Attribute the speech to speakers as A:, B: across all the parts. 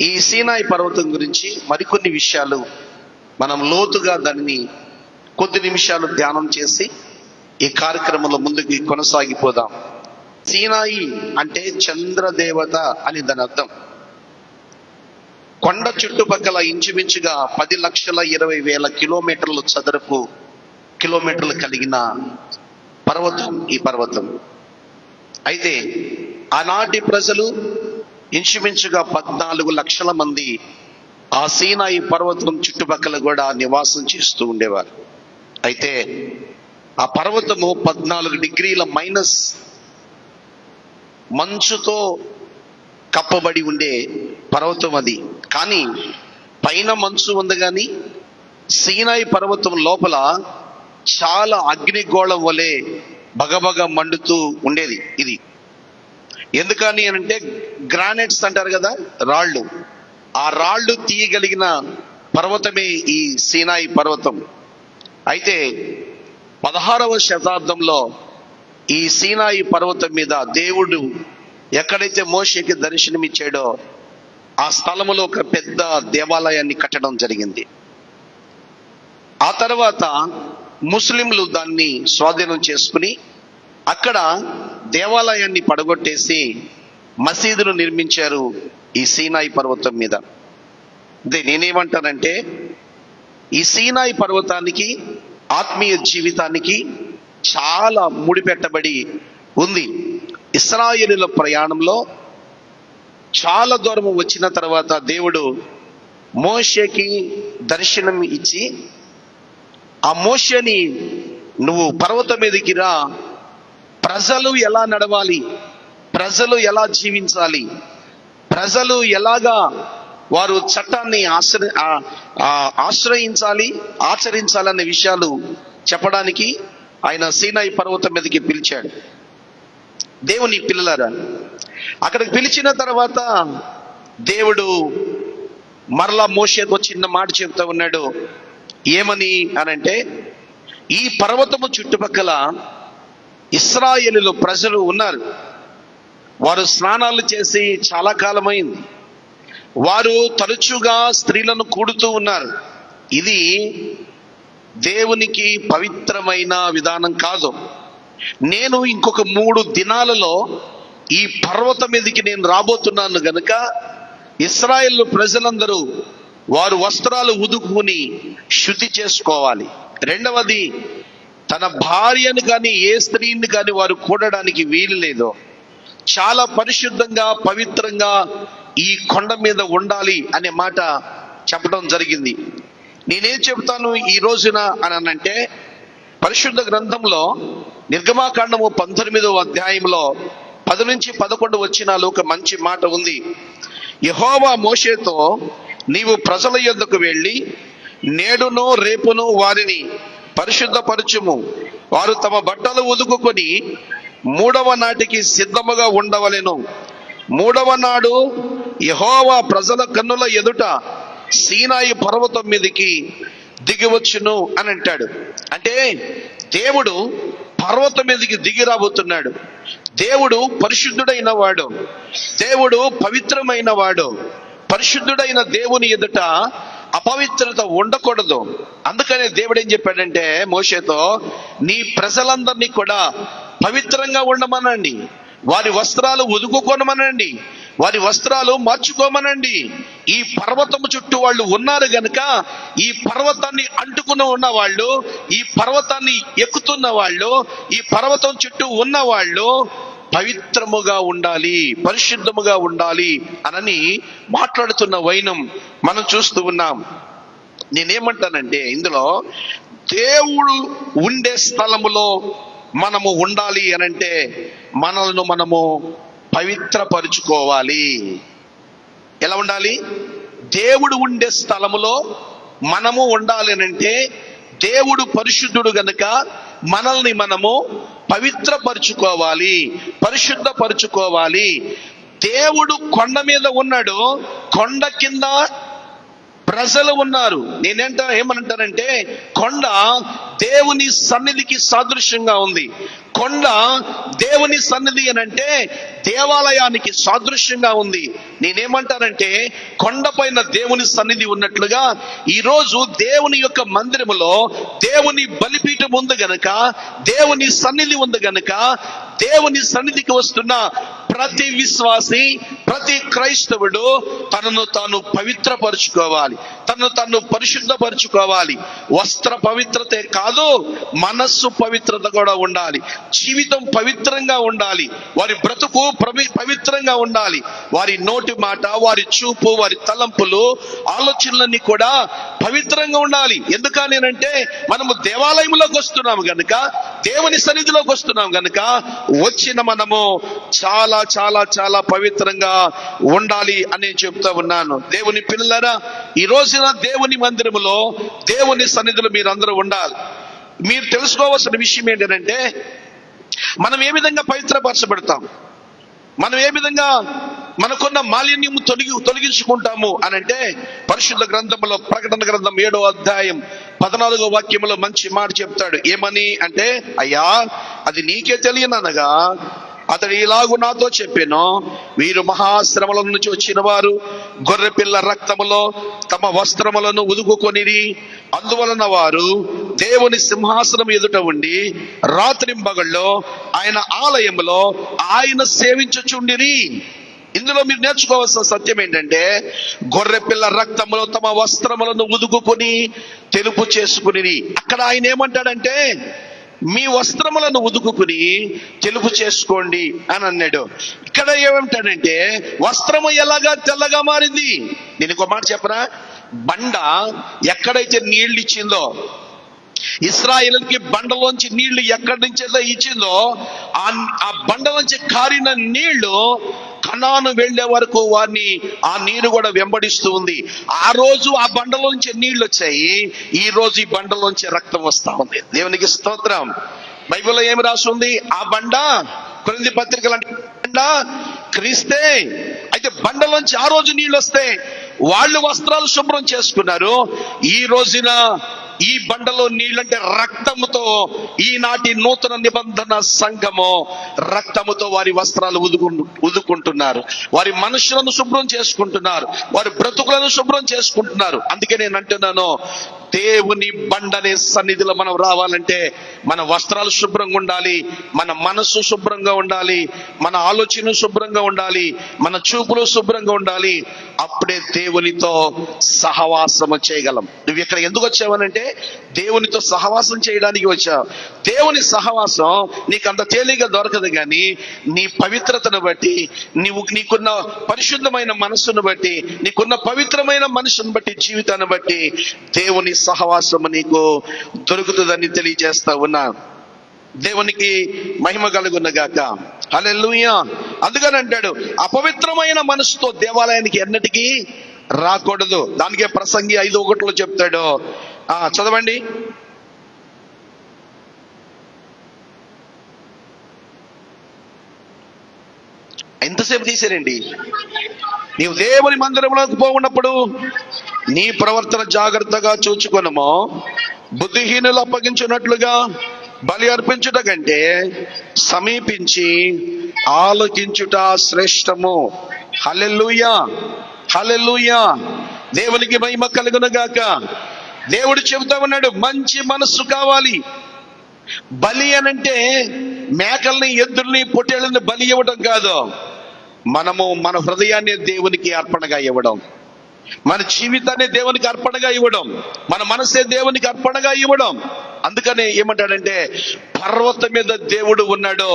A: ఈ సీనాయి పర్వతం గురించి మరికొన్ని విషయాలు మనం లోతుగా దానిని కొద్ది నిమిషాలు ధ్యానం చేసి ఈ కార్యక్రమంలో ముందుకు కొనసాగిపోదాం. సీనాయి అంటే చంద్రదేవత అని దాని అర్థం. కొండ చుట్టుపక్కల ఇంచుమించుగా 10,20,000 కిలోమీటర్లు చదరపు కిలోమీటర్లు కలిగిన పర్వతం ఈ పర్వతం. అయితే ఆనాటి ప్రజలు ఇంచుమించుగా 14 లక్షల మంది ఆ సీనాయి పర్వతం చుట్టుపక్కల కూడా నివాసం చేస్తూ ఉండేవారు. అయితే ఆ పర్వతము 14 డిగ్రీల మైనస్ మంచుతో కప్పబడి ఉండే పర్వతం అది. కానీ పైన మంచు ఉంది, కానీ సీనాయి పర్వతం లోపల చాలా అగ్నిగోళం వలె బగబగ మండుతూ ఉండేది. ఇది ఎందుకని అంటే గ్రానైట్స్ అంటారు కదా, రాళ్ళు. ఆ రాళ్ళు తీయగలిగిన పర్వతమే ఈ సీనాయి పర్వతం. అయితే 16వ శతాబ్దంలో ఈ సీనాయి పర్వతం మీద దేవుడు ఎక్కడైతే మోషేకి దర్శనమిచ్చాడో ఆ స్థలములో ఒక పెద్ద దేవాలయాన్ని కట్టడం జరిగింది. ఆ తర్వాత ముస్లింలు దాన్ని స్వాధీనం చేసుకుని అక్కడ దేవాలయాన్ని పడగొట్టేసి మసీదును నిర్మించారు ఈ సీనాయి పర్వతం మీద. అదే నేనేమంటానంటే ఈ సీనాయి పర్వతానికి ఆత్మీయ జీవితానికి చాలా ముడిపెట్టబడి ఉంది. ఇశ్రాయేలుల ప్రయాణంలో చాలా దూరం వచ్చిన తర్వాత దేవుడు మోషేకి దర్శనం ఇచ్చి, ఆ మోషేని నువ్వు పర్వతం మీదకి రా, ప్రజలు ఎలా నడవాలి, ప్రజలు ఎలా జీవించాలి, ప్రజలు ఎలాగా వారు చట్టాన్ని ఆశ్రయించాలి, ఆచరించాలనే విషయాలు చెప్పడానికి ఆయన సీనాయి పర్వతం మీదకి పిలిచాడు. దేవుని పిల్లలారా, అక్కడికి పిలిచిన తర్వాత దేవుడు మరలా మోషేతో చిన్న మాట చెప్తా ఉన్నాడు. ఏమని అనంటే, ఈ పర్వతము చుట్టుపక్కల ఇశ్రాయేలులో ప్రజలు ఉన్నారు. వారు స్నానాలు చేసి చాలా కాలమైంది. వారు తరచుగా స్త్రీలను కూడుతూ ఉన్నారు. ఇది దేవునికి పవిత్రమైన విధానం కాదు. నేను ఇంకొక 3 దినాలలో ఈ పర్వతం మీదకి నేను రాబోతున్నాను గనుక ఇశ్రాయేలు ప్రజలందరూ వారు వస్త్రాలు ఉదుకుని శుద్ధి చేసుకోవాలి. రెండవది, తన భార్యను కానీ ఏ స్త్రీని కానీ వారు కూడడానికి వీలు లేదు. చాలా పరిశుద్ధంగా పవిత్రంగా ఈ కొండ మీద ఉండాలి అనే మాట చెప్పడం జరిగింది. నేనేం చెబుతాను ఈ రోజున అని అనంటే, పరిశుద్ధ గ్రంథంలో నిర్గమాకాండము 19వ అధ్యాయంలో 10 నుంచి 11 వచనాలు ఒక మంచి మాట ఉంది. యెహోవా మోషేతో, నీవు ప్రజల యొద్దకు వెళ్ళి నేడును రేపును వారిని పరిశుద్ధపరచుము. వారు తమ బట్టలు ఉదుకుకొని 3వ నాటికి సిద్ధముగా ఉండవలెను. 3వ నాడు యెహోవా ప్రజల కన్నుల ఎదుట సీనాయి పర్వతం మీదకి దిగివచ్చును అని అంటాడు. అంటే దేవుడు పర్వతం మీదకి దిగి రాబోతున్నాడు. దేవుడు పరిశుద్ధుడైన వాడు, దేవుడు పవిత్రమైన వాడు. పరిశుద్ధుడైన దేవుని ఎదుట అపవిత్రత ఉండకూడదు. అందుకనే దేవుడు ఏం చెప్పాడంటే మోషేతో, నీ ప్రజలందరినీ కూడా పవిత్రంగా ఉండమనండి, వారి వస్త్రాలు ఉదుకుకోనమనండి, వారి వస్త్రాలు మార్చుకోమనండి. ఈ పర్వతము చుట్టూ వాళ్ళు ఉన్నారు గనుక ఈ పర్వతాన్ని అంటుకుని ఉన్న వాళ్ళు, ఈ పర్వతాన్ని ఎక్కుతున్న వాళ్ళు, ఈ పర్వతం చుట్టూ ఉన్న వాళ్ళు పవిత్రముగా ఉండాలి, పరిశుద్ధముగా ఉండాలి అనని మాట్లాడుతున్న వైనం మనం చూస్తూ ఉన్నాం. నేనేమంటానంటే, ఇందులో దేవుడు ఉండే స్థలములో మనము ఉండాలి అనంటే మనల్ని మనము పవిత్రపరుచుకోవాలి. ఎలా ఉండాలి? దేవుడు ఉండే స్థలములో మనము ఉండాలి అనంటే, దేవుడు పరిశుద్ధుడు గనుక మనల్ని మనము పవిత్రపరుచుకోవాలి, పరిశుద్ధపరుచుకోవాలి. దేవుడు కొండ మీద ఉన్నాడు, కొండ కింద ప్రజలు ఉన్నారు. ఏమనంటానంటే కొండ దేవుని సన్నిధికి సాదృశ్యంగా ఉంది. కొండ దేవుని సన్నిధి అనంటే దేవాలయానికి సాదృశ్యంగా ఉంది. నేనేమంటానంటే కొండ పైన దేవుని సన్నిధి ఉన్నట్లుగా ఈరోజు దేవుని యొక్క మందిరములో దేవుని బలిపీఠం ఉంది గనక, దేవుని సన్నిధి ఉంది గనక, దేవుని సన్నిధికి వస్తున్న ప్రతి విశ్వాసి, ప్రతి క్రైస్తవుడు తనను తాను పవిత్రపరుచుకోవాలి, తనను తాను పరిశుద్ధపరుచుకోవాలి. వస్త్ర పవిత్రతే కాదు, మనస్సు పవిత్రత కూడా ఉండాలి. జీవితం పవిత్రంగా ఉండాలి. వారి బ్రతుకు పవిత్రంగా ఉండాలి. వారి నోటి మాట, వారి చూపు, వారి తలంపులు, ఆలోచనలన్నీ కూడా పవిత్రంగా ఉండాలి. ఎందుకనేనంటే మనము దేవాలయంలోకి వస్తున్నాము గనుక, దేవుని సన్నిధిలోకి వస్తున్నాం గనుక వచ్చిన మనము చాలా చాలా చాలా పవిత్రంగా ఉండాలి అని చెప్తా ఉన్నాను. దేవుని పిల్లలారా, ఈ రోజున దేవుని మందిరములో, దేవుని సన్నిధిలో మీరందరూ ఉండాలి. మీరు తెలుసుకోవాల్సిన విషయం ఏంటంటే మనం ఏ విధంగా పవిత్రపరచబడతాం, మనం ఏ విధంగా మనకున్న మాలిన్యము తొలగించుకుంటాము అనంటే పరిశుద్ధ గ్రంథంలో ప్రకటన గ్రంథం 7వ అధ్యాయం 14వ వాక్యములో మంచి మాట చెప్తాడు. ఏమని అంటే, అయ్యా అది నీకే తెలియననగా అతడు ఇలాగు నాతో చెప్పాను, వీరు మహాశ్రమల నుంచి వచ్చిన వారు గొర్రెపిల్ల రక్తములో తమ వస్త్రములను ఉదుకుకొనిరి. అందువలన వారు దేవుని సింహాసనం ఎదుట ఉండి రాత్రింబగళ్ళో ఆయన ఆలయములో ఆయన సేవించుచుండిరి. ఇందులో మీరు నేర్చుకోవాల్సిన సత్యం ఏంటంటే, గొర్రెపిల్ల రక్తములో తమ వస్త్రములను ఉదుకుకొని తెలుపు చేసుకుని. అక్కడ ఆయన ఏమంటాడంటే, మీ వస్త్రములను ఉదుకుని తెలుపు చేసుకోండి అని అన్నాడు. ఇక్కడ ఏమంటాడంటే వస్త్రము ఎలాగా తెల్లగా మారింది. నేను ఒక మాట చెప్పనా, బండ ఎక్కడైతే నీళ్లు ఇచ్చిందో, ఇశ్రాయేలుకి బండలోంచి నీళ్లు ఎక్కడి నుంచి ఇచ్చిందో ఆ బండలోంచి కారిన నీళ్లు కనాను వెళ్లే వరకు వారిని ఆ నీరు కూడా వెంబడిస్తూ ఉంది. ఆ రోజు ఆ బండలోంచి నీళ్లు వచ్చాయి, ఈ రోజు ఈ బండలోంచి రక్తం వస్తా ఉంది. దేవునికి స్తోత్రం. బైబిల్లో ఏమి రాసి ఉంది? ఆ బండ కొరింథీ పత్రికల బండ క్రీస్తే. అయితే బండలోంచి ఆ రోజు నీళ్ళు వస్తే వాళ్ళు వస్త్రాలు శుభ్రం చేసుకున్నారు. ఈ రోజున ఈ బండలో నీళ్ళంటే రక్తముతో ఈనాటి నూతన నిబంధన సంఘము రక్తముతో వారి వస్త్రాలు ఉదుకుంటున్నారు, వారి మనుషులను శుభ్రం చేసుకుంటున్నారు, వారి బ్రతుకులను శుభ్రం చేసుకుంటున్నారు. అందుకే నేను అంటున్నాను, దేవుని బండనే సన్నిధిలో మనం రావాలంటే మన వస్త్రాలు శుభ్రంగా ఉండాలి, మన మనస్సు శుభ్రంగా ఉండాలి, మన ఆలోచన శుభ్రంగా ఉండాలి, మన చూపులు శుభ్రంగా ఉండాలి. అప్పుడే దేవునితో సహవాసము చేయగలం. నువ్వు ఇక్కడ ఎందుకు వచ్చావనంటే దేవునితో సహవాసం చేయడానికి వచ్చావు. దేవుని సహవాసం నీకు అంత తేలిగా దొరకదు, కానీ నీ పవిత్రతను బట్టి, నీకున్న పరిశుద్ధమైన మనస్సును బట్టి, నీకున్న పవిత్రమైన మనసును బట్టి, జీవితాన్ని బట్టి దేవుని సహవాసము నీకు దొరుకుతుందని తెలియజేస్తా ఉన్నా. దేవునికి మహిమ కలుగును గాక. హల్లెలూయా. అందుకని అంటాడు, అపవిత్రమైన మనసుతో దేవాలయానికి ఎన్నటికీ రాకూడదు. దానికే ప్రసంగి 5:1 చెప్తాడు. చదవండి. ఎంతసేపు తీసారండి? నీవు దేవుని మందిరంలోకి పోవున్నప్పుడు నీ ప్రవర్తన జాగ్రత్తగా చూచుకొనుము. బుద్ధిహీనులు అప్పగించినట్లుగా బలి అర్పించుట కంటే సమీపించి ఆలోచించుట శ్రేష్టము. హల్లెలూయా, హల్లెలూయా. దేవునికి మహిమ కలుగును గాక. దేవుడు చెబుతా ఉన్నాడు, మంచి మనస్సు కావాలి. బలి అనంటే మేకల్ని, ఎద్దుల్ని, పొట్టేళ్ళని బలి ఇవ్వడం కాదు. మనము మన హృదయాన్ని దేవునికి అర్పణగా ఇవ్వడం, మన జీవితాన్ని దేవునికి అర్పణగా ఇవ్వడం, మన మనసే దేవునికి అర్పణగా ఇవ్వడం. అందుకనే ఏమంటాడంటే, పర్వతం మీద దేవుడు ఉన్నాడు,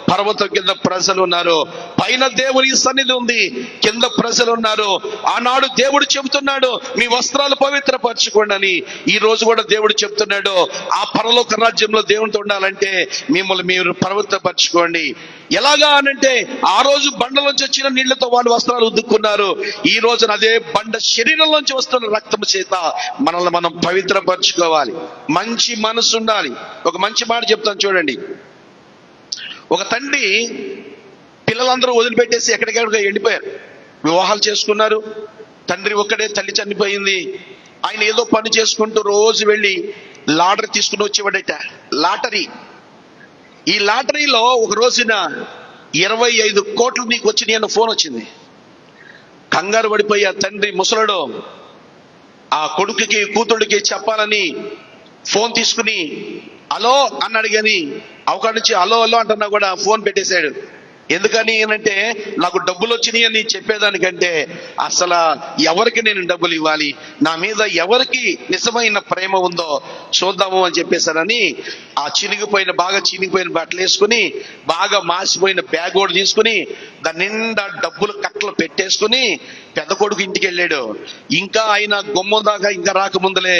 A: పర్వతం కింద ప్రజలు ఉన్నారు. పైన దేవుని సన్నిధి ఉంది, కింద ప్రజలు ఉన్నారు. ఆనాడు దేవుడు చెబుతున్నాడు, మీ వస్త్రాలు పవిత్రపరచుకోండి అని. ఈ రోజు కూడా దేవుడు చెప్తున్నాడు, ఆ పరలోక రాజ్యంలో దేవునితో ఉండాలంటే మిమ్మల్ని మీరు పవిత్రపరచుకోండి. ఎలాగా అనంటే, ఆ రోజు బండలోంచి వచ్చిన నీళ్లతో వాళ్ళు వస్త్రాలు ఉద్దుకున్నారు. ఈ రోజున అదే బండ శరీరంలోంచి వస్తున్న రక్తము చేత మనల్ని మనం పవిత్రపరచుకోవాలి. మంచి మనసు ఉండాలి. ఒక మంచి మాట చెప్తాను చూడండి. ఒక తండ్రి పిల్లలందరూ వదిలిపెట్టేసి ఎక్కడికెక్కడికో వెళ్ళిపోయారు, వివాహాలు చేసుకున్నారు. తండ్రి ఒక్కడే, తల్లి చనిపోయింది. ఆయన ఏదో పని చేసుకుంటూ రోజు వెళ్ళి లాటరీ తీసుకుని వచ్చేవాడట. ఈ లాటరీలో ఒక రోజున 25 కోట్లు నీకు వచ్చినాయి అన్న ఫోన్ వచ్చింది. కంగారు పడిపోయి ఆ తండ్రి ముసలుడు ఆ కొడుకుకి కూతుడికి చెప్పాలని ఫోన్ తీసుకుని హలో అన్నాడు, కానీ అవకాశం నుంచి హలో హలో అంటున్నా కూడా ఫోన్ పెట్టేశాడు. ఎందుకని అంటే నాకు డబ్బులు వచ్చినాయి అని చెప్పేదానికంటే అసలు ఎవరికి నేను డబ్బులు ఇవ్వాలి, నా మీద ఎవరికి నిజమైన ప్రేమ ఉందో చూద్దాము అని చెప్పేశారని ఆ బాగా చినిగిపోయిన బట్టలు వేసుకుని బాగా మాసిపోయిన బ్యాగ్ కూడా తీసుకుని దాని నిండా డబ్బులు కట్టలు పెట్టేసుకుని పెద్ద కొడుకు ఇంటికి వెళ్ళాడు. ఇంకా ఆయన గుమ్మం దాకా ఇంకా రాకముందులే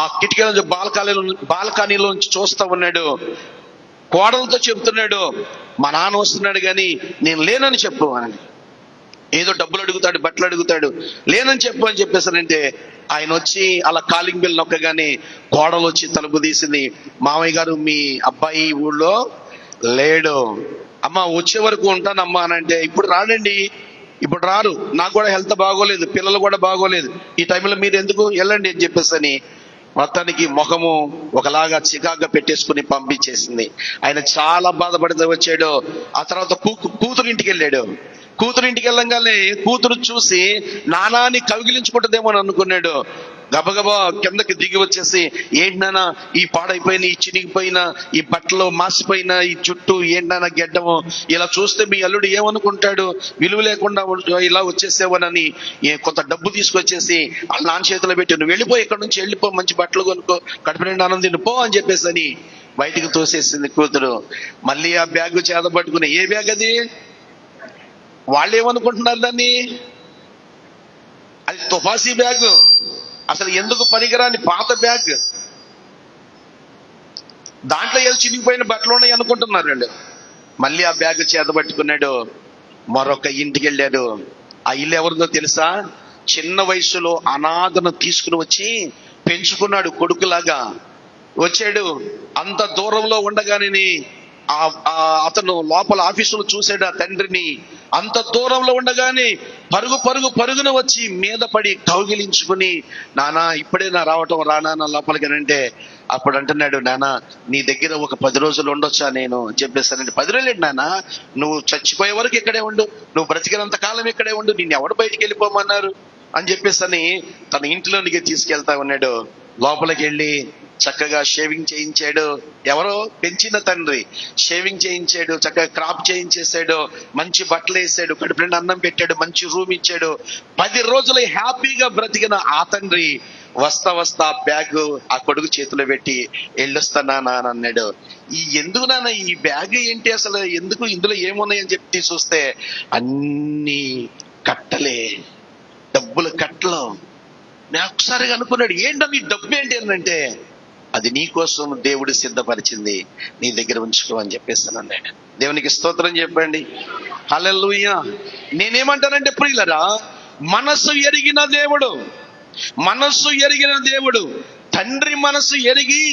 A: ఆ కిటికీల నుంచి బాల్కనీలోంచి చూస్తా ఉన్నాడు. కోడలతో చెప్తున్నాడు, మా నాన్న వస్తున్నాడు కానీ నేను లేనని చెప్పు అని. ఏదో డబ్బులు అడుగుతాడు, బట్టలు అడుగుతాడు, లేనని చెప్పు అని చెప్పేసానంటే ఆయన వచ్చి అలా కాలింగ్ బెల్ నొక్కగానే కోడలు వచ్చి తలుపు తీసింది. మామయ్య గారు మీ అబ్బాయి ఊళ్ళో లేడు. అమ్మ వచ్చే వరకు ఉంటానమ్మా అని అంటే ఇప్పుడు రాడండి, ఇప్పుడు రారు, నాకు కూడా హెల్త్ బాగోలేదు, పిల్లలు కూడా బాగోలేదు, ఈ టైంలో మీరు ఎందుకు వెళ్ళండి అని చెప్పేసని మొత్తానికి ముఖము ఒకలాగా చికాగా పెట్టేసుకుని పంపించేసింది. ఆయన చాలా బాధపడితే వచ్చాడు. ఆ తర్వాత కూతురింటికి వెళ్ళాడు. కూతురింటికి వెళ్ళంగానే కూతురు చూసి నానాన్ని కవిగిలించుకుంటుందేమో అని అనుకున్నాడు. గబగబా కిందకి దిగి వచ్చేసి ఏంటన్నా ఈ పాడైపోయిన, ఈ చినిగిపోయిన, ఈ బట్టలు మాసిపోయిన, ఈ చుట్టూ ఏంటన్నా గెడ్డము, ఇలా చూస్తే మీ అల్లుడు ఏమనుకుంటాడు, విలువ లేకుండా ఇలా వచ్చేసేవనని కొంత డబ్బు తీసుకొచ్చేసి వాళ్ళ నాన్న చేతిలో పెట్టి నువ్వు వెళ్ళిపో, ఇక్కడ నుంచి వెళ్ళిపో, మంచి బట్టలు కొనుక్కో, కడుపు నిండా ఆనందిని పో అని చెప్పేసి అని బయటికి తోసేసింది కూతురు. మళ్ళీ ఆ బ్యాగ్ చేతపట్టుకుని, ఏ బ్యాగ్ అది, వాళ్ళు ఏమనుకుంటున్నారు దాన్ని, అది తుపాసీ బ్యాగ్, అసలు ఎందుకు పనికిరాని పాత బ్యాగ్, దాంట్లో ఏదో చినిగిపోయిన బట్టలు ఉన్నాయి అనుకుంటున్నారు వాళ్ళు. మళ్ళీ ఆ బ్యాగ్ చేతపట్టుకున్నాడు. మరొక ఇంటికి వెళ్ళాడు. ఆ ఇల్లు ఎవరిదో తెలుసా, చిన్న వయసులో అనాథను తీసుకుని వచ్చి పెంచుకున్నాడు కొడుకులాగా. వచ్చాడు, అంత దూరంలో ఉండగానే అతను లోపల ఆఫీసులో చూశాడు ఆ తండ్రిని. అంత దూరంలో ఉండగానే పరుగున వచ్చి మీద పడి కౌగిలించుకుని, నానా ఇప్పుడే నా రావటం, రానా నా లోపలికి అంటే అప్పుడు అంటున్నాడు, నానా నీ దగ్గర ఒక 10 రోజులు ఉండొచ్చా నేను చెప్పేస్తానంటే, 10 రోజులు నానా, నువ్వు చచ్చిపోయే వరకు ఇక్కడే ఉండు, నువ్వు బ్రతికినంత కాలం ఇక్కడే ఉండు, నిన్ను ఎవడు బయటికి వెళ్ళిపోమన్నారు అని చెప్పేసి తన ఇంట్లోనికి తీసుకెళ్తా ఉన్నాడు. లోపలికి వెళ్ళి చక్కగా షేవింగ్ చేయించాడు. ఎవరో పెంచిన తండ్రి షేవింగ్ చేయించాడు, చక్కగా క్రాప్ చేయించేసాడు, మంచి బట్టలు వేసాడు, కడుపు నిండా అన్నం పెట్టాడు, మంచి రూమ్ ఇచ్చాడు. 10 రోజులు హ్యాపీగా బ్రతికిన ఆ తండ్రి వస్తా బ్యాగ్ ఆ కొడుకు చేతిలో పెట్టి వెళ్ళొస్తానా అని అన్నాడు. ఎందుకు నాన్న ఈ బ్యాగ్ ఏంటి, అసలు ఎందుకు, ఇందులో ఏమున్నాయని చెప్పి చూస్తే అన్ని కట్టలే, డబ్బులు కట్టలు. నేను ఒకసారిగా అనుకున్నాడు, ఏంటో నీ డబ్బు ఏంటి అంటే, అది నీ కోసం దేవుడు సిద్ధపరిచింది, నీ దగ్గర ఉంచుకో అని చెప్పేస్తాను అన్నాడు. దేవునికి స్తోత్రం చెప్పండి, హల్లెలూయా. నేనేమంటానంటే ప్రియులరా, మనసు ఎరిగిన దేవుడు, తండ్రి మనసు ఎరిగి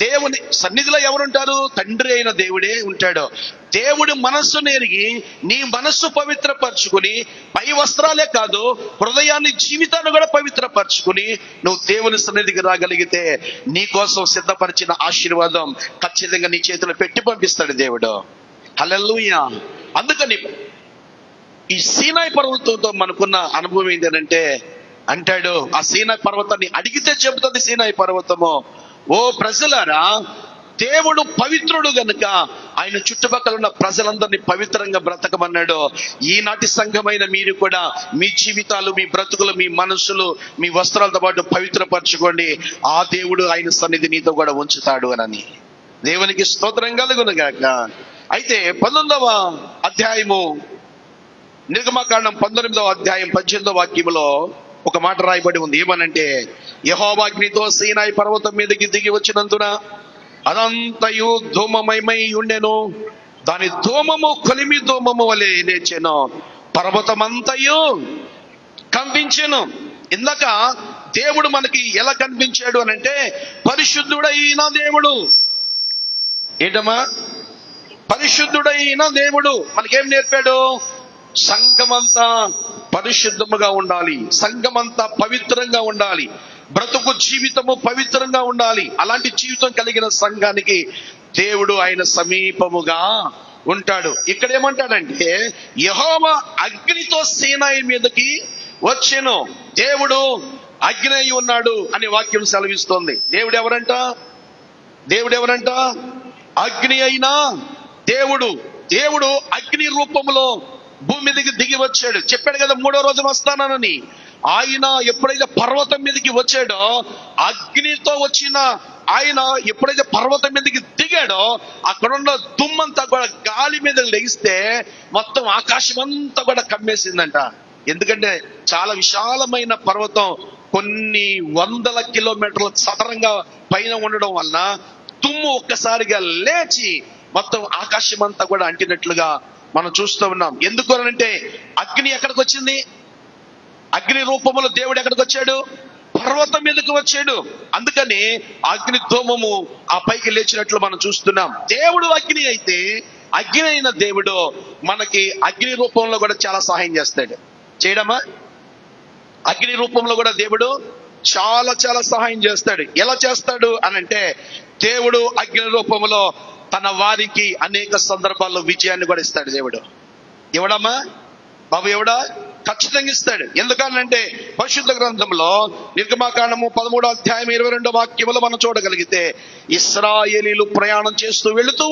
A: దేవుని సన్నిధిలో ఎవరుంటారు, తండ్రి అయిన దేవుడే ఉంటాడు. దేవుడు మనస్సును ఎరిగి నీ మనస్సు పవిత్రపరచుకుని, పై వస్త్రాలే కాదు హృదయాన్ని, జీవితాన్ని కూడా పవిత్రపరచుకుని నువ్వు దేవుని సన్నిధికి రాగలిగితే నీ కోసం సిద్ధపరిచిన ఆశీర్వాదం ఖచ్చితంగా నీ చేతిలో పెట్టి పంపిస్తాడు దేవుడు. హల్లెలూయా. అందుకని ఈ సీనాయి పర్వతంతో మనకున్న అనుభవం ఏంటంటే, అంటాడు ఆ సీనాయి పర్వతాన్ని అడిగితే చెబుతుంది సీనాయి పర్వతము, ఓ ప్రజలారా, దేవుడు పవిత్రుడు గనుక ఆయన చుట్టుపక్కల ఉన్న ప్రజలందరినీ పవిత్రంగా బ్రతకమన్నాడు. ఈనాటి సంఘమైన మీరు కూడా మీ జీవితాలు, మీ బ్రతుకులు, మీ మనసులు, మీ వస్త్రాలతో పాటు పవిత్రపరచుకోండి, ఆ దేవుడు ఆయన సన్నిధి నీతో కూడా ఉంచుతాడు అని. దేవునికి స్తోత్రం కలుగును గాక. అయితే 19వ అధ్యాయము నిర్గమకాండం 19వ అధ్యాయం 18వ వాక్యములో ఒక మాట రాయబడి ఉంది. ఏమనంటే, యెహోవా అగ్నితో సీనాయి పర్వతం మీదకి దిగి వచ్చినందున అదంతయు ధూమమయమై ఉండెను, దాని ధూమము కొలిమి ధూమము వలె లేచెను, పర్వతమంతయు కంపించెను. ఇందాక దేవుడు మనకి ఎలా కనిపించాడు అనంటే, పరిశుద్ధుడైన దేవుడు. ఏంటమ్మా, పరిశుద్ధుడైన దేవుడు మనకేం నేర్పాడు, సంఘమంతా పరిశుద్ధముగా ఉండాలి, సంఘమంతా పవిత్రంగా ఉండాలి, బ్రతుకు జీవితము పవిత్రంగా ఉండాలి. అలాంటి జీవితం కలిగిన సంఘానికి దేవుడు ఆయన సమీపముగా ఉంటాడు. ఇక్కడ ఏమంటాడంటే యెహోవా అగ్నితో సీనాయి మీదకి వచ్చెను. దేవుడు అగ్ని అయి ఉన్నాడు అని వాక్యం సెలవిస్తోంది. దేవుడు ఎవరంట? అగ్ని అయినా దేవుడు. దేవుడు అగ్ని రూపంలో భూమి మీదకి దిగి వచ్చాడు. చెప్పాడు కదా 3వ రోజున వస్తానని. ఆయన ఎప్పుడైతే పర్వతం మీదకి వచ్చాడో, అగ్నితో వచ్చిన ఆయన ఎప్పుడైతే పర్వతం మీదకి దిగాడో, అక్కడున్న దుమ్మంతా కూడా గాలి మీద లెగిస్తే మొత్తం ఆకాశం అంతా కూడా కమ్మేసిందంట. ఎందుకంటే చాలా విశాలమైన పర్వతం, కొన్ని వందల కిలోమీటర్ల చదరంగా పైన ఉండడం వలన దుమ్ము ఒక్కసారిగా లేచి మొత్తం ఆకాశం అంతా కూడా అంటినట్లుగా మనం చూస్తూ ఉన్నాం. ఎందుకు అంటే అగ్ని ఎక్కడికి వచ్చింది? అగ్ని రూపంలో దేవుడు ఎక్కడికి వచ్చాడు? పర్వతం మీదకి వచ్చాడు. అందుకని అగ్ని ధూమము ఆ పైకి లేచినట్లు మనం చూస్తున్నాం. దేవుడు అగ్ని అయితే, అగ్ని అయిన దేవుడు మనకి అగ్ని రూపంలో కూడా చాలా సహాయం చేస్తాడు. చేయడమా? అగ్ని రూపంలో కూడా దేవుడు చాలా చాలా సహాయం చేస్తాడు. ఎలా చేస్తాడు అనంటే, దేవుడు అగ్ని రూపంలో తన వారికి అనేక సందర్భాల్లో విజయాన్ని కూడా ఇస్తాడు. దేవుడు ఎవడమ్మా బాబు? ఎవడా? ఖచ్చితంగా ఇస్తాడు. ఎందుకనంటే పరిశుద్ధ గ్రంథంలో నిర్గమాకాండము 13వ అధ్యాయం 22వ వాక్యములో మనం చూడగలిగితే, ఇశ్రాయేలీలు ప్రయాణం చేస్తూ వెళుతూ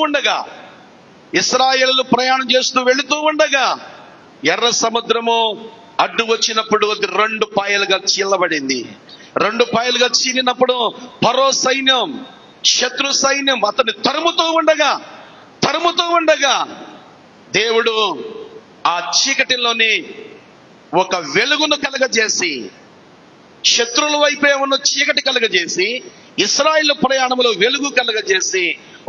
A: ఉండగా ఎర్ర సముద్రము అడ్డు వచ్చినప్పుడు అది 2 పాయలుగా చీలబడింది. 2 పాయలుగా చీలినప్పుడు ఫరో సైన్యం, శత్రు సైన్యం అతన్ని తరుముతూ ఉండగా దేవుడు ఆ చీకటిలోని ఒక వెలుగును కలగజేసి, శత్రువుల వైపే ఉన్న చీకటి కలగజేసి, ఇశ్రాయేలు ప్రయాణములో వెలుగు కలగజేసి,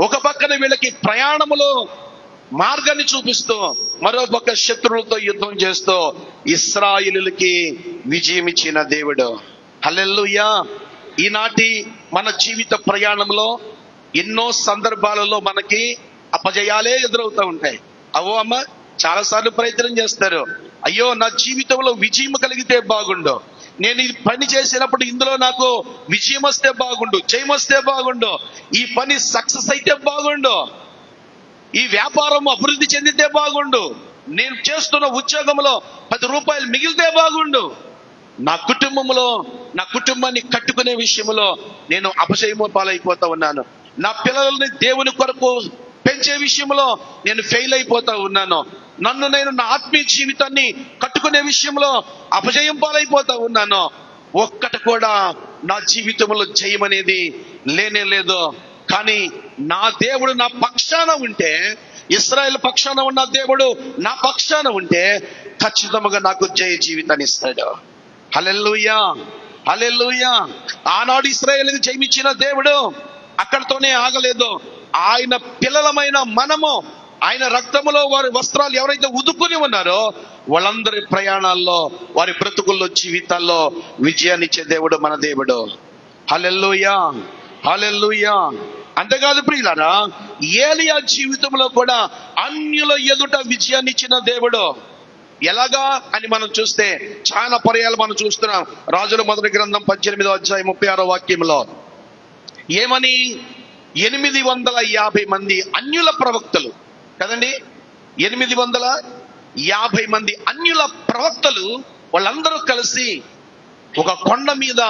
A: ఒక పక్కన వీళ్ళకి ప్రయాణములో మార్గాన్ని చూపిస్తూ, మరో పక్క శత్రువులతో యుద్ధం చేస్తూ ఇశ్రాయేలులకి విజయం ఇచ్చిన దేవుడు. హల్లెలూయా. ఈనాటి మన జీవిత ప్రయాణంలో ఎన్నో సందర్భాలలో మనకి అపజయాలే ఎదురవుతూ ఉంటాయి. అవో అమ్మ, చాలా సార్లు ప్రయత్నం చేస్తారు. అయ్యో, నా జీవితంలో విజయం కలిగితే బాగుండు, నేను ఈ పని చేసినప్పుడు ఇందులో నాకు విజయం వస్తే బాగుండు, జయం వస్తే బాగుండు, ఈ పని సక్సెస్ అయితే బాగుండు, ఈ వ్యాపారం అభివృద్ధి చెందితే బాగుండు, నేను చేస్తున్న ఉద్యోగంలో 10 రూపాయలు మిగిలితే బాగుండు, నా కుటుంబాన్ని కట్టుకునే విషయంలో నేను అపజయము పాలైపోతా ఉన్నాను, నా పిల్లల్ని దేవుని కొరకు పెంచే విషయంలో నేను ఫెయిల్ అయిపోతా ఉన్నాను, నేను నా ఆత్మీయ జీవితాన్ని కట్టుకునే విషయంలో అపజయం పాలైపోతా ఉన్నాను, ఒక్కటి కూడా నా జీవితంలో జయం అనేది లేనే లేదు. కానీ నా దేవుడు నా పక్షాన ఉంటే, ఇశ్రాయేలు పక్షాన ఉన్న దేవుడు నా పక్షాన ఉంటే ఖచ్చితంగా నాకు జయ జీవితాన్ని ఇస్తాడు. హల్లెలూయా, హల్లెలూయా. ఆనాడు ఇశ్రాయేలుకి జయమిచ్చిన దేవుడు అక్కడితోనే ఆగలేదు. ఆయన పిల్లలమైన మనము ఆయన రక్తములో వారి వస్త్రాలు ఎవరైతే ఉదుకుని ఉన్నారో వాళ్ళందరి ప్రయాణాల్లో, వారి బ్రతుకుల్లో, జీవితాల్లో విజయాన్ని ఇచ్చే దేవుడు మన దేవుడు. హల్లెలూయా, హల్లెలూయా. అంతేకాదు ప్రియులారా, ఏలియా జీవితంలో కూడా అన్యుల ఎదుట విజయాన్ని ఇచ్చిన దేవుడు. ఎలాగా అని మనం చూస్తే చాలా పర్యాలు మనం చూస్తున్నాం. రాజుల మొదటి గ్రంథం 18వ అధ్యాయం 36వ వాక్యంలో ఏమని, 850 మంది అన్యుల ప్రవక్తలు కదండి, 850 మంది అన్యుల ప్రవక్తలు వాళ్ళందరూ కలిసి ఒక కొండ మీద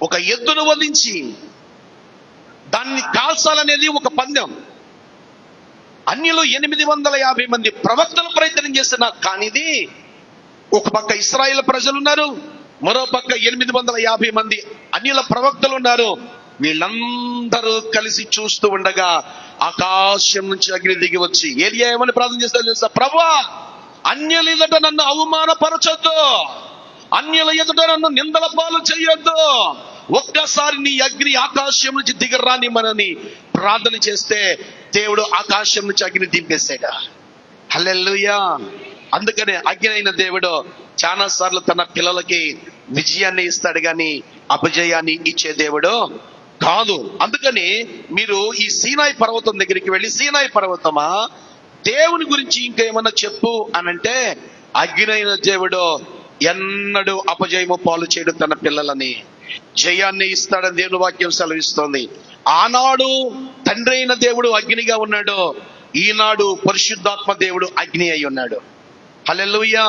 A: ఒక ఎద్దును వధించి దాన్ని కాల్చాలనేది ఒక పందెం. అన్యులు 850 మంది ప్రవక్తలు ప్రయత్నం చేస్తున్నా కానిది, ఒక పక్క ఇశ్రాయేల్ ప్రజలు ఉన్నారు, మరో పక్క 850 మంది అన్యుల ప్రవక్తలు ఉన్నారు. వీళ్ళందరూ కలిసి చూస్తూ ఉండగా ఆకాశం నుంచి అగ్ని దిగి వచ్చి ఏలియా ఏమని ప్రార్థన చేస్తారో తెలుసా? ప్రభువా, అన్యుల ఎదుట నన్ను అవమానపరచొద్దు, అన్యుల ఎదుట నన్ను నిందల పాలు చేయొద్దు, ఒక్కసారి నీ అగ్ని ఆకాశం నుంచి దిగరాని మనని ప్రార్థన చేస్తే దేవుడు ఆకాశం నుంచి అగ్ని దింపేశాడు. హల్లెలూయా. అందుకనే అగ్ని అయిన దేవుడు చాలా సార్లు తన పిల్లలకి విజయాన్ని ఇస్తాడు గాని అపజయాన్ని ఇచ్చే దేవుడు కాదు. అందుకని మీరు ఈ సీనాయి పర్వతం దగ్గరికి వెళ్ళి, సీనాయి పర్వతమా దేవుని గురించి ఇంకా ఏమన్నా చెప్పు అనంటే, అగ్ని అయిన దేవుడు ఎన్నడూ అపజయము పాలు చేయడు తన పిల్లలని, జయాన్ని ఇస్తాడని దేవుని వాక్యం సెలవిస్తోంది. ఆనాడు తండ్రి అయిన దేవుడు అగ్నిగా ఉన్నాడు, ఈనాడు పరిశుద్ధాత్మ దేవుడు అగ్ని అయి ఉన్నాడు. హల్లెలూయా.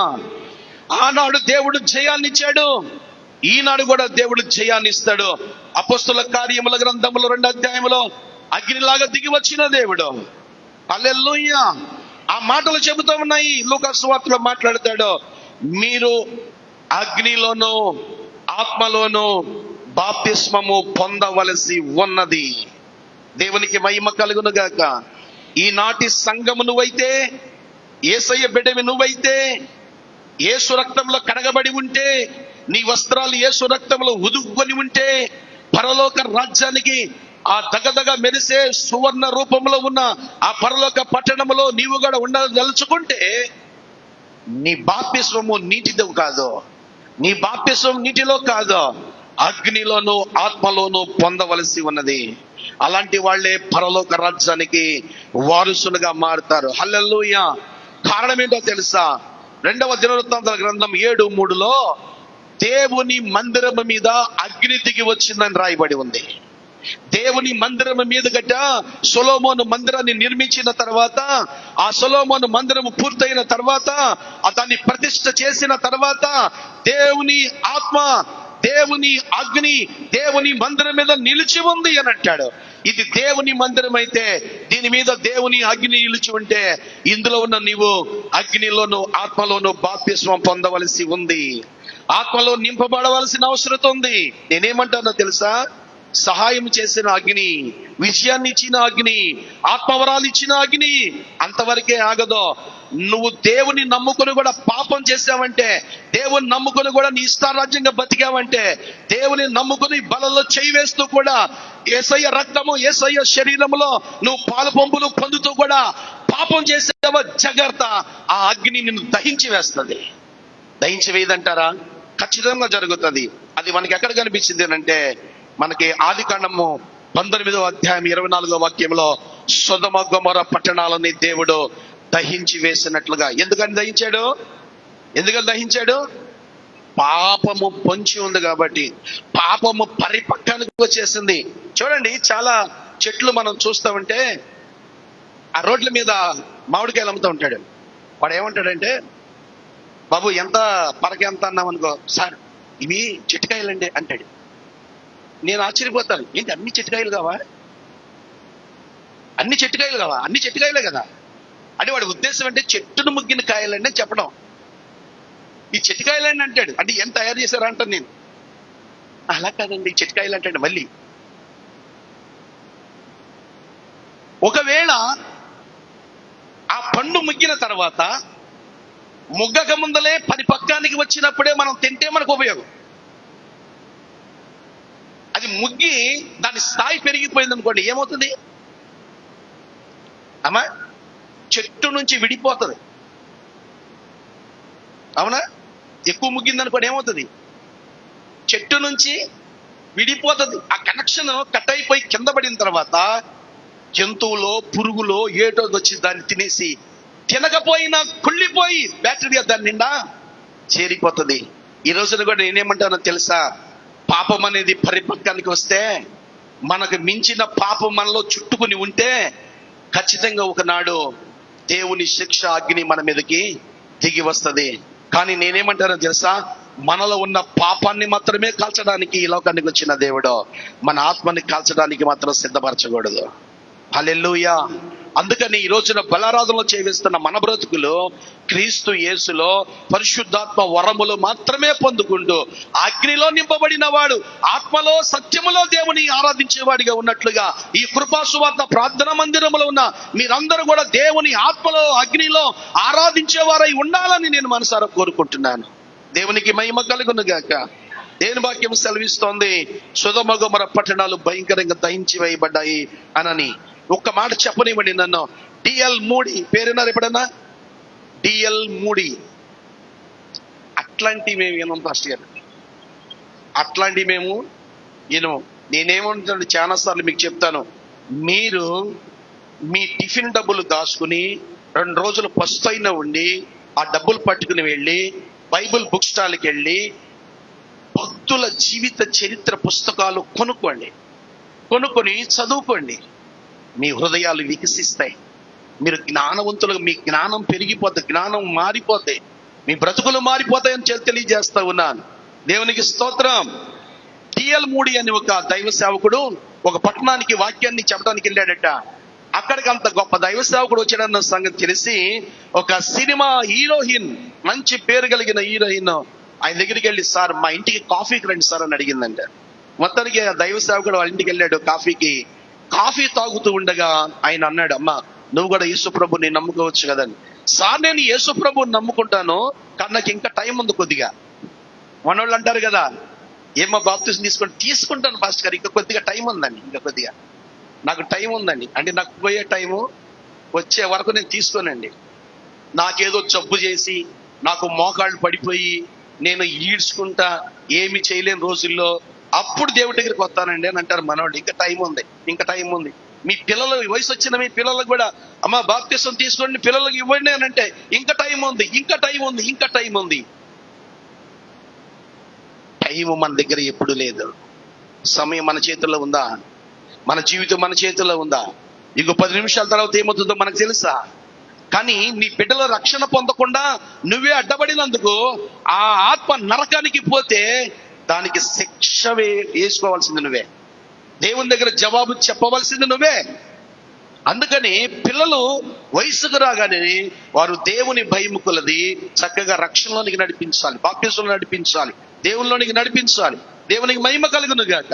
A: ఆనాడు దేవుడు జయాన్ని ఇచ్చాడు, ఈనాడు కూడా దేవుడు జయాన్ని ఇస్తాడు. అపొస్తలుల కార్యముల గ్రంథములో 2వ అధ్యాయంలో అగ్నిలాగా దిగి వచ్చిన దేవుడు. హల్లెలూయా. ఆ మాటలు చెబుతూ ఉన్నాయి. లూకా సువార్తలో మాట్లాడతాడు, మీరు అగ్నిలోను ఆత్మలోను బాప్తిస్మము పొందవలసి ఉన్నది. దేవునికి మహిమ కలుగును గాక. ఈనాటి సంఘము నువ్వైతే, యేసయ్య బిడ్డవి నువ్వైతే, యేసు రక్తంలో కడగబడి ఉంటే, నీ వస్త్రాలు యేసు రక్తంలో ఉదుక్కొని ఉంటే, పరలోక రాజ్యానికి ఆ దగదగ మెరిసే సువర్ణ రూపంలో ఉన్న ఆ పరలోక పట్టణంలో నీవు కూడా ఉండదలుచుకుంటే, నీ బాప్తిస్మము నీటిదో కాదు, నీ బాప్తిస్మం నీటిలో కాదు, అగ్నిలోను ఆత్మలోను పొందవలసి ఉన్నది. అలాంటి వాళ్ళే పరలోక రాజ్యానికి వారసులుగా మారుతారు. హల్లెలూయా. కారణం ఏంటో తెలుసా? 2వ దినవృత్తాంతాల గ్రంథం 7:3లో దేవుని మందిరము మీద అగ్ని దిగి వచ్చిందని రాయబడి ఉంది. దేవుని మందిరం మీద గట్ట సొలొమోను మందిరాన్ని నిర్మించిన తర్వాత, ఆ సొలొమోను మందిరము పూర్తయిన తర్వాత, దాన్ని ప్రతిష్ఠ చేసిన తర్వాత, దేవుని ఆత్మ, దేవుని అగ్ని దేవుని మందిరం మీద నిలిచి ఉంది అని అంటాడు. ఇది దేవుని మందిరం అయితే దీని మీద దేవుని అగ్ని నిలిచి ఉంటే, ఇందులో ఉన్న నీవు అగ్నిలోను ఆత్మలోను బాప్తిస్మం పొందవలసి ఉంది, ఆత్మలో నింపబడవలసిన అవసరం ఉంది. నేనేమంటానో తెలుసా? సహాయం చేసిన అగ్ని, విజయాన్ని ఇచ్చిన అగ్ని, ఆత్మవరాలు ఇచ్చిన అగ్ని అంతవరకే ఆగదు. నువ్వు దేవుని నమ్ముకొని కూడా పాపం చేసావంటే, దేవుని నమ్ముకొని కూడా నీ ఇష్టారాజ్యంగా బతికావంటే, దేవుని నమ్ముకొని బలలో చేయి వేస్తూ కూడా యేసయ్య రక్తము యేసయ్య శరీరములో నువ్వు పాలు పంపులు పొందుతూ కూడా పాపం చేసావో జాగ్రత్త, ఆ అగ్ని నిన్ను దహించి వేస్తుంది. దహించి వేయదంటారా? ఖచ్చితంగా జరుగుతుంది. అది మనకి ఎక్కడ కనిపించింది అంటే, మనకి ఆదికాండము 19వ అధ్యాయం 24వ వాక్యంలో సొదొమ గొమొర్రా పట్టణాలని దేవుడు దహించి వేసినట్లుగా. ఎందుకని దహించాడు? పాపము పొంచి ఉంది కాబట్టి, పాపము పరిపక్వానికి వచ్చేసింది. చూడండి, చాలా చెట్లు మనం చూస్తామంటే, ఆ రోడ్ల మీద మామిడికాయలు అమ్ముతూ ఉంటాడు. వాడు ఏమంటాడంటే, బాబు ఎంత పరక ఎంత అన్నామనుకో, సార్ ఇవి చెట్టుకాయలండి అంటాడు. నేను ఆశ్చర్యపోతాను, ఏంటి అన్ని చెట్టుకాయలు కావా? అన్ని చెట్టుకాయలే కదా అంటే వాడి ఉద్దేశం అంటే చెట్టును ముగ్గిన కాయలండి అని చెప్పడం. ఈ చెట్టుకాయలండి అంటాడు. అంటే ఎంత తయారు చేశారా అంటాను నేను. అలా కాదండి, చెట్టుకాయలు అంటాడు. మళ్ళీ ఒకవేళ ఆ పండు ముగ్గిన తర్వాత ముగ్గక ముందలే పరిపక్వానికి వచ్చినప్పుడే మనం తింటే మనకు ఉపయోగం. అది ముగ్గి దాని స్థాయి పెరిగిపోయింది అనుకోండి, ఏమవుతుంది అమ్మా? చెట్టు నుంచి విడిపోతుంది. అవునా? ఎక్కువ ముగ్గింది అనుకోండి, ఏమవుతుంది? చెట్టు నుంచి విడిపోతుంది. ఆ కనెక్షన్ కట్ అయిపోయి కింద పడిన తర్వాత జంతువులో పురుగులో ఏటో వచ్చి దాన్ని తినేసి, తినకపోయినా కుళ్ళిపోయి బ్యాక్టీరియా దాని నిండా చేరిపోతుంది. ఈ రోజున కూడా నేనేమంటానో తెలుసా? పాపం అనేది పరిపక్వానికి వస్తే, మనకు మించిన పాపం మనలో చుట్టుకుని ఉంటే, ఖచ్చితంగా ఒకనాడు దేవుని శిక్ష అగ్ని మన మీదకి దిగి వస్తుంది. కానీ నేనేమంటానో తెలుసా? మనలో ఉన్న పాపాన్ని మాత్రమే కాల్చడానికి ఈ లోకానికి వచ్చిన దేవుడు మన ఆత్మని కాల్చడానికి మాత్రం సిద్ధపరచకూడదు. హల్లెలూయా. అందుకని ఈ రోజున బలారాధనలో చేవేస్తున్న మన బ్రతుకులు క్రీస్తు యేసులో పరిశుద్ధాత్మ వరములు మాత్రమే పొందుకుంటూ, అగ్నిలో నింపబడిన వాడు ఆత్మలో సత్యములో దేవుని ఆరాధించేవాడిగా ఉన్నట్లుగా ఈ కృపా సువార్త ప్రార్థన మందిరములో ఉన్న మీరందరూ కూడా దేవుని ఆత్మలో అగ్నిలో ఆరాధించేవారై ఉండాలని నేను మనసారా కోరుకుంటున్నాను. దేవునికి మహిమ కలుగును గాక. దేవుని వాక్యం సెలవిస్తోంది, సొదొమ గొమొర్రా పట్టణాలు భయంకరంగా దహించి వేయబడ్డాయి అనని. ఒక్క మాట చెప్పనివ్వండి నన్ను. డిఎల్ మూడీ పేరున్నారు ఎప్పుడన్నా? డిఎల్ మూడీ అట్లాంటివి మేము వినం ఫస్ట్ ఇయర్. అట్లాంటివి మేము వినం. నేనేమంటాను, చాలా సార్లు మీకు చెప్తాను, మీరు మీ టిఫిన్ డబ్బులు దాచుకుని 2 రోజులు పస్తైనా ఉండి ఆ డబ్బులు పట్టుకుని వెళ్ళి బైబిల్ బుక్ స్టాల్కి వెళ్ళి భక్తుల జీవిత చరిత్ర పుస్తకాలు కొనుక్కొని చదువుకోండి. మీ హృదయాలు వికసిస్తాయి, మీరు జ్ఞానవంతులు, మీ జ్ఞానం పెరిగిపోతాయి, జ్ఞానం మారిపోతాయి, మీ బ్రతుకులు మారిపోతాయని తెలియజేస్తా ఉన్నాను. దేవునికి స్తోత్రం. టిఎల్ మూడి అని ఒక దైవ సేవకుడు ఒక పట్టణానికి వాక్యాన్ని చెప్పడానికి వెళ్ళాడట. అక్కడికి అంత గొప్ప దైవ సేవకుడు వచ్చాడన్న సంగతి తెలిసి ఒక సినిమా హీరోయిన్, మంచి పేరు కలిగిన హీరోయిన్ ఆయన దగ్గరికి వెళ్ళి, సార్ మా ఇంటికి కాఫీకి రండి సార్ అని అడిగిందంట. మొత్తానికి దైవ సేవకుడు వాళ్ళ ఇంటికి వెళ్ళాడు కాఫీ తాగుతూ ఉండగా ఆయన అన్నాడు, అమ్మా నువ్వు కూడా యేసు ప్రభుని నమ్ముకోవచ్చు కదని. సార్ నేను యేసు ప్రభుని నమ్ముకుంటాను, కానీ నాకు ఇంకా టైం ఉంది కొద్దిగా. మనోళ్ళు అంటారు కదా, ఏమో బాప్తిసం తీసుకుంటాను పాస్టర్ గారు, ఇంకా కొద్దిగా టైం ఉందండి, ఇంకా కొద్దిగా నాకు టైం ఉందండి. అంటే నాకు పోయే టైము వచ్చే వరకు నేను తీసుకోనండి. నాకేదో జబ్బు చేసి నాకు మోకాళ్ళు పడిపోయి నేను ఈడ్చుకుంటా ఏమి చేయలేని రోజుల్లో అప్పుడు దేవుడి దగ్గరికి వస్తానండి అని అంటారు మనోళ్ళు. ఇంకా టైం ఉంది. మీ పిల్లలు వయసు వచ్చిన మీ పిల్లలకు కూడా అమ్మ బాప్తిసం తీసుకోండి, పిల్లలకు ఇవ్వండి అని అంటే ఇంకా టైం ఉంది. టైం మన దగ్గర ఎప్పుడు లేదు. సమయం మన చేతుల్లో ఉందా? మన జీవితం మన చేతుల్లో ఉందా? ఇంకో 10 నిమిషాల తర్వాత ఏమవుతుందో మనకు తెలుసా? కానీ నీ బిడ్డల రక్షణ పొందకుండా నువ్వే అడ్డపడినందుకు ఆ ఆత్మ నరకానికి పోతే దానికి శిక్ష వేసుకోవాల్సింది నువ్వే, దేవుని దగ్గర జవాబు చెప్పవలసింది నువ్వే. అందుకని పిల్లలు వయసుకు రాగానే వారు దేవుని భయము కొలది చక్కగా రక్షణలోనికి నడిపించాలి, బాప్తిసంలో నడిపించాలి, దేవునిలోనికి నడిపించాలి. దేవునికి మహిమ కలుగును గాక.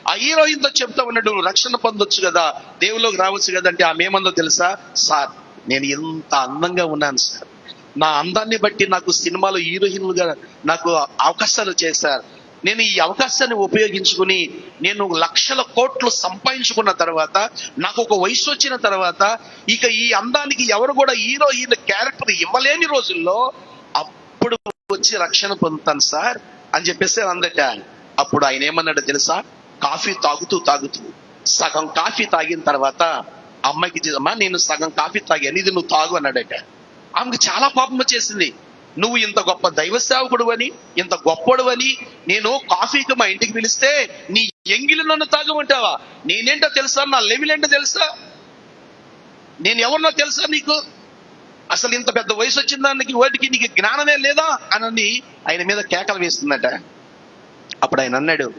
A: ఆ హీరోయిన్తో చెప్తా ఉన్నాడు, రక్షణ పొందొచ్చు కదా, దేవుల్లోకి రావచ్చు కదా అంటే ఆమె ఏమందో తెలుసా? సార్ నేను ఎంత అందంగా ఉన్నాను సార్, నా అందాన్ని బట్టి నాకు సినిమాలో హీరోయిన్లుగా నాకు అవకాశాలు చేశారు. నేను ఈ అవకాశాన్ని ఉపయోగించుకుని నేను లక్షల కోట్లు సంపాదించుకున్న తర్వాత నాకు ఒక వయసు వచ్చిన తర్వాత ఇక ఈ అందానికి ఎవరు కూడా హీరోయిన్ క్యారెక్టర్ ఇవ్వలేని రోజుల్లో అప్పుడు వచ్చి రక్షణ పొందుతాను సార్ అని చెప్పేసి అందట. అప్పుడు ఆయన ఏమన్నాడో తెలుసా? కాఫీ తాగుతూ సగం కాఫీ తాగిన తర్వాత అమ్మాయికి, అమ్మా నేను సగం కాఫీ తాగాను, ఇది నువ్వు తాగు అన్నాడట. ఆమెకు చాలా పాపం వచ్చేసింది. నువ్వు ఇంత గొప్ప దైవ సేవకుడు అని, ఇంత గొప్పడు అని నేను కాఫీకి మా ఇంటికి పిలిస్తే నీ ఎంగిలి నన్ను తాగమంటావా? నేనేంటో తెలుసా? నా లెవెల్ ఏంటో తెలుసా? నేను ఎవరినో తెలుసా నీకు? అసలు ఇంత పెద్ద వయసు వచ్చిన దానికి వాటికి నీకు జ్ఞానమే లేదా అని ఆయన మీద కేకలు వేస్తుందట. అప్పుడు ఆయన అన్నాడు,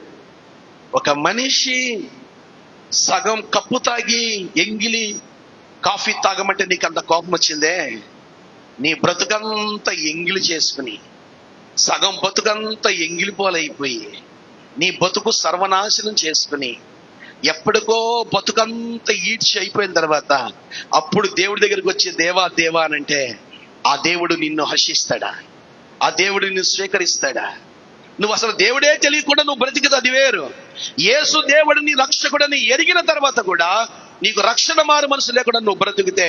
A: ఒక మనిషి సగం కప్పు తాగి ఎంగిలి కాఫీ తాగమంటే నీకు అంత కోపం వచ్చిందే? నీ బ్రతుకంతా ఎంగిలి చేసుకుని సగం బతుకంతా ఎంగిలిపోలైపోయి నీ బతుకు సర్వనాశనం చేసుకుని ఎప్పటికో బతుకంతా ఈడ్చి అయిపోయిన తర్వాత అప్పుడు దేవుడి దగ్గరికి వచ్చి దేవా అని అంటే ఆ దేవుడు నిన్ను హర్షిస్తాడా? ఆ దేవుడు నిన్ను స్వీకరిస్తాడా? నువ్వు అసలు దేవుడే తెలియకుండా నువ్వు బ్రతికితే అది వేరు. యేసు దేవుడిని రక్షకుడని ఎరిగిన తర్వాత కూడా నీకు రక్షణ మారు మనసు లేకుండా నువ్వు బ్రతికితే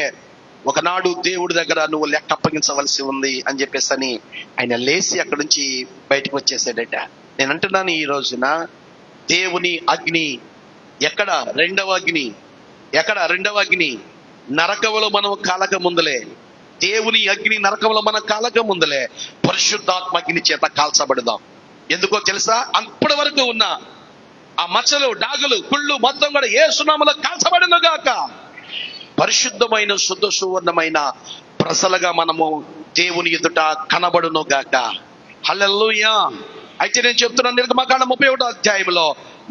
A: ఒకనాడు దేవుడి దగ్గర నువ్వు లెక్క అప్పగించవలసి ఉంది అని చెప్పేసి అని ఆయన లేచి అక్కడి నుంచి బయటకు వచ్చేసాడట. నేను అంటున్నాను, ఈ రోజున దేవుని అగ్ని ఎక్కడ? రెండవ అగ్ని నరకములో మనం కాలక ముందులే, దేవుని అగ్ని నరకంలో మనం కాలక ముందులే పరిశుద్ధాత్మ అగ్ని చేత కాల్చబడదాం. ఎందుకో తెలుసా? అప్పటి వరకు ఉన్న ఆ మచ్చలు, డాగులు, కుళ్ళు మొత్తం కూడా యేసు నామములో కాల్చబడును గాక. పరిశుద్ధమైన శుద్ధ సువర్ణమైన ప్రజలుగా మనము దేవుని ఎదుట కనబడును గాక. హల్లెలూయా. అయితే నేను చెప్తున్నాను, నిర్గమకాండం 31వ అధ్యాయంలో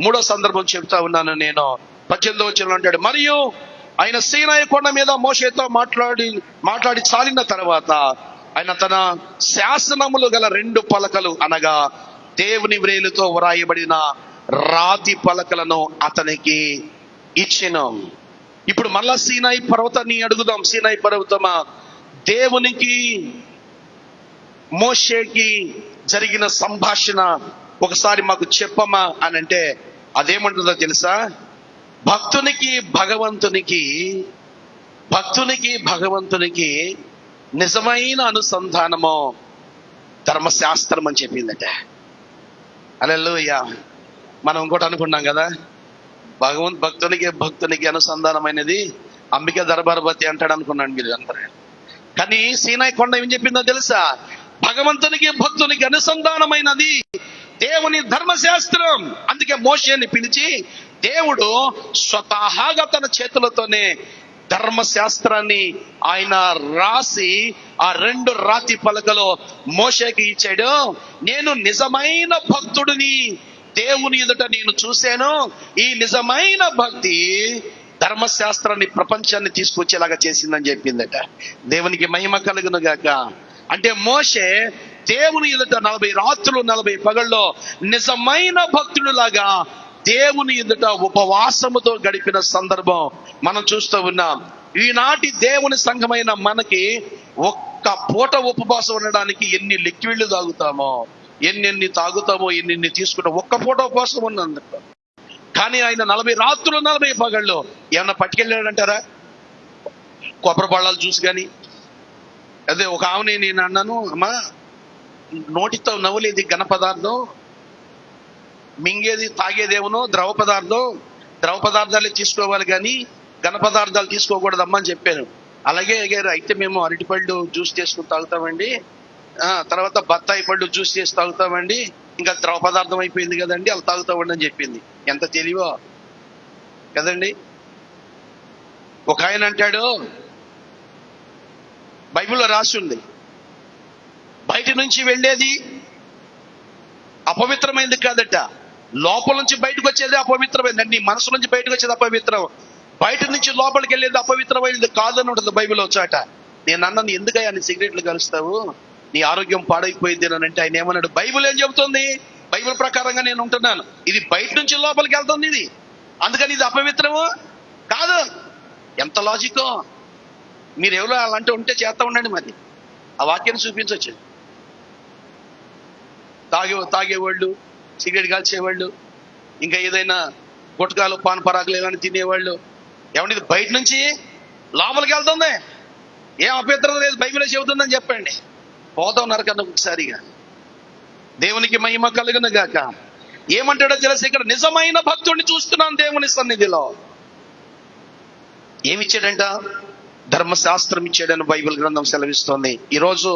A: 3వ సందర్భం చెప్తా ఉన్నాను నేను. 18వ వచనంలో అంటాడు, మరియు ఆయన సీనాయి కొండ మీద మోషేతో మాట్లాడి చాలిన తర్వాత ఆయన తన శాసనములు గల 2 పలకలు అనగా దేవుని వ్రేలుతో వ్రాయబడిన రాతి పలకలను అతనికి ఇచ్చెను. ఇప్పుడు మళ్ళా సీనాయి పర్వతాన్ని అడుగుదాం. సీనాయి పర్వతమా, దేవునికి మోషేకి జరిగిన సంభాషణ ఒకసారి మాకు చెప్పమా అని అంటే అదేమంటుందో తెలుసా? భక్తునికి భగవంతునికి నిజమైన అనుసంధానము ధర్మశాస్త్రం అని చెప్పిందట. హల్లెలూయా. మనం ఇంకోటి అనుకున్నాం కదా, భక్తునికి అనుసంధానమైనది అంబిక దర్బార్బతి అంటాడు అనుకున్నాను మీరు అందరూ. కానీ సీనాయి కొండ ఏం చెప్పిందో తెలుసా? భగవంతునికి భక్తునికి అనుసంధానమైనది దేవుని ధర్మశాస్త్రం. అందుకే మోషేని పిలిచి దేవుడు స్వతహాగా తన చేతులతోనే ధర్మశాస్త్రాన్ని ఆయన రాసి ఆ 2 రాతి పలకలో మోషేకి ఇచ్చాడు. నేను నిజమైన భక్తుడిని దేవుని ఎదుట నేను చూశాను. ఈ నిజమైన భక్తి ధర్మశాస్త్రాన్ని ప్రపంచాన్ని తీసుకొచ్చేలాగా చేసిందని చెప్పిందట. దేవునికి మహిమ కలుగును గాక. అంటే మోషే దేవుని ఎదుట 40 రాత్రులు 40 పగల్లో నిజమైన భక్తుడిలాగా దేవుని ఎదుట ఉపవాసముతో గడిపిన సందర్భం మనం చూస్తూ ఉన్నాం. ఈనాటి దేవుని సంఘమైన మనకి ఒక్క పూట ఉపవాసం ఉండడానికి ఎన్ని లిక్విడ్లు తాగుతామో, ఎన్ని తాగుతామో, ఎన్ని తీసుకుంటాం. ఒక్క పూట ఉపవాసం ఉన్నందుకు. కానీ ఆయన 40 రాత్రులు 40 పగళ్ళు ఏమన్నా పట్టుకెళ్ళాడంటారా? కొబ్బరి బళ్ళాలు చూసి. కానీ అదే ఒక ఆమెని నేను అన్నాను, అమ్మా నోటితో నవ్వులేది ఘన పదార్థం, మింగేది తాగేదేమో ద్రవ పదార్థాలే తీసుకోవాలి కానీ ఘన పదార్థాలు తీసుకోకూడదమ్మా అని చెప్పాను. అలాగే అయితే మేము అరటిపళ్ళు జ్యూస్ చేసుకుని తాగుతామండి, తర్వాత బత్తాయి పళ్ళు జ్యూస్ చేసి తాగుతామండి, ఇంకా ద్రవ పదార్థం అయిపోయింది కదండి అలా తాగుతామండి అని చెప్పింది. ఎంత తెలివో కదండి. ఒక ఆయన అంటాడు, బైబిల్లో రాసి ఉంది, బయట నుంచి వెళ్ళేది అపవిత్రమైంది కాదట, లోపల నుంచి బయటకు వచ్చేది అపవిత్రమైంది. నీ మనసు నుంచి బయటకు వచ్చేది అపవిత్రం, బయట నుంచి లోపలికి వెళ్ళేది అపవిత్రమైనది కాదని ఉంటుంది బైబిల్లో చాట. నేను అన్నాను, ఎందుకయ్యా నీ సిగరెట్లు కలుస్తావు, నీ ఆరోగ్యం పాడైపోయింది అని అంటే ఆయన ఏమన్నాడు, బైబిల్ ఏం చెబుతుంది, బైబిల్ ప్రకారంగా నేను ఉంటున్నాను, ఇది బయట నుంచి లోపలికి వెళ్తుంది, ఇది అందుకని ఇది అపవిత్రము కాదు. ఎంత లాజికో. మీరు ఎవరో అలాంటి ఉంటే చేస్తా ఉండండి, మరి ఆ వాక్యాన్ని చూపించవచ్చు. తాగేవాళ్ళు, సిగరెట్ కాల్చేవాళ్ళు, ఇంకా ఏదైనా గుట్కాలు పాన్ పరాకులు ఏమైనా తినేవాళ్ళు, ఏమంటే ఇది బయట నుంచి లోపలికి వెళ్తుంది, ఏం అభ్యంతరం లేదు, బైబిలే చెబుతుందని చెప్పండి. పోతాం నరకన్నా ఒకసారిగా. దేవునికి మహిమ కలుగును గాక. ఏమంటాడో తెలుసు, ఇక్కడ నిజమైన భక్తుడిని చూస్తున్నాను దేవుని సన్నిధిలో. ఏమిచ్చాడంట? ధర్మశాస్త్రం ఇచ్చాడని బైబిల్ గ్రంథం సెలవిస్తోంది. ఈరోజు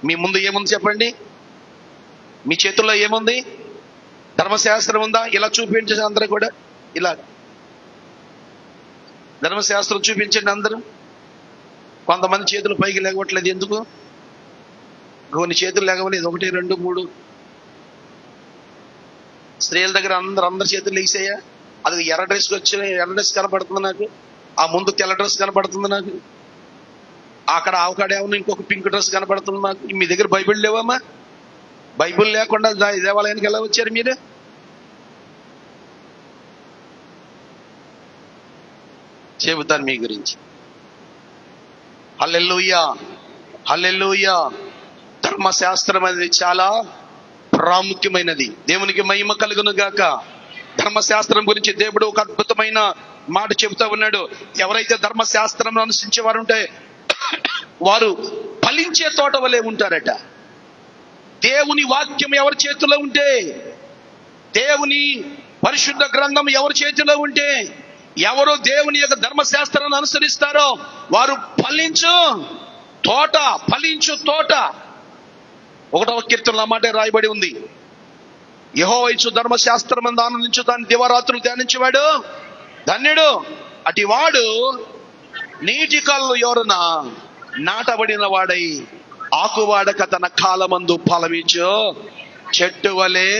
A: మీ ముందు ఏముంది చెప్పండి? మీ చేతుల్లో ఏముంది? ధర్మశాస్త్రం ఉందా? ఇలా చూపించండి అందరూ కూడా. ఇలా ధర్మశాస్త్రం చూపించండి అందరూ. కొంతమంది చేతులు పైకి లేగవట్లేదు, ఎందుకు? కొన్ని చేతులు లేగవలేదు, 1 2 3. స్త్రీల దగ్గర అందరి చేతులు లేసాయా? అది ఎర్ర డ్రెస్ కనపడుతుంది నాకు, ఆ ముందు తెల్ల డ్రెస్ కనపడుతుంది నాకు, అక్కడ ఆవకాడేమో ఇంకొక పింక్ డ్రెస్ కనపడుతుంది నాకు. మీ దగ్గర బైబిల్ లేవమ్మా? బైబిల్ లేకుండా దేవాలయానికి ఎలా వచ్చారు మీరు? చెబుతాను మీ గురించి. హల్లెలూయా, హల్లెలూయా. ధర్మశాస్త్రం అనేది చాలా ప్రాముఖ్యమైనది. దేవునికి మహిమ కలుగును గాక. ధర్మశాస్త్రం గురించి దేవుడు ఒక అద్భుతమైన మాట చెబుతా ఉన్నాడు. ఎవరైతే ధర్మశాస్త్రం అనుసరించే వారు ఉంటే వారు ఫలించే తోట వలె ఉంటారట. దేవుని వాక్యం ఎవరి చేతిలో ఉంటే, దేవుని పరిశుద్ధ గ్రంథం ఎవరి చేతిలో ఉంటే, ఎవరు దేవుని యొక్క ధర్మశాస్త్రాన్ని అనుసరిస్తారో వారు ఫలించు తోట. 1వ కీర్తనలో మాట రాయబడి ఉంది, యెహోవా ఇచ్చు ధర్మశాస్త్రమందు ఆనందించు దాన్ని దివారాత్రులు ధ్యానించేవాడు ధన్యుడు. అటి వాడు నీటి కళ్ళు ఎవరున నాటబడిన వాడై ఆకువాడక తన కాలమందు ఫలమిచ్చు చెట్టు వలె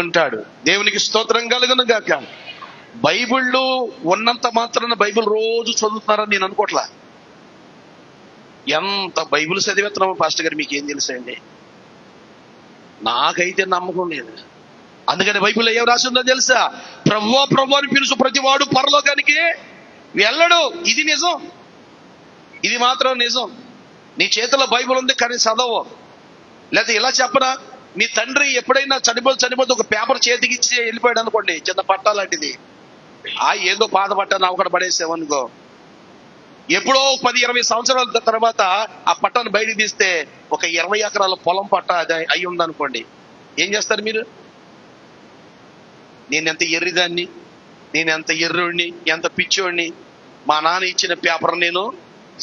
A: ఉంటాడు. దేవునికి స్తోత్రం కలుగును గాక. బైబిళ్ళు ఉన్నంత మాత్రాన బైబిల్ రోజు చదువుతున్నారని నేను అనుకోవట్లా. ఎంత బైబిల్ చదివేస్తున్నామో పాస్టర్ గారు మీకేం తెలుసండి? నాకైతే నమ్మకం లేదు. అందుకని బైబిల్లో ఏం రాసిందో తెలుసా? ప్రభువా ప్రభు అని పిలుచు ప్రతివాడు పరలోకానికి వెళ్ళడు. ఇది నిజం, ఇది మాత్రం నిజం. నీ చేతిలో బైబిల్ ఉంది కానీ చదవు. లేదా ఇలా చెప్పనా, మీ తండ్రి ఎప్పుడైనా చనిపోతే ఒక పేపర్ చేతికి ఇచ్చి వెళ్ళిపోయాడు అనుకోండి, చిన్న పట్టా లాంటిది, ఏదో పాత పట్ట నా ఒకటి పడేసామనుకో, ఎప్పుడో 10-20 సంవత్సరాల తర్వాత ఆ పట్టాను బయటకు తీస్తే ఒక 20 ఎకరాల పొలం పట్ట అది అయి ఉందనుకోండి, ఏం చేస్తారు మీరు? నేనెంత ఎర్రిదాన్ని, నేనెంత ఎర్రుడిని, ఎంత పిచ్చోడిని, మా నాన్న ఇచ్చిన పేపర్ నేను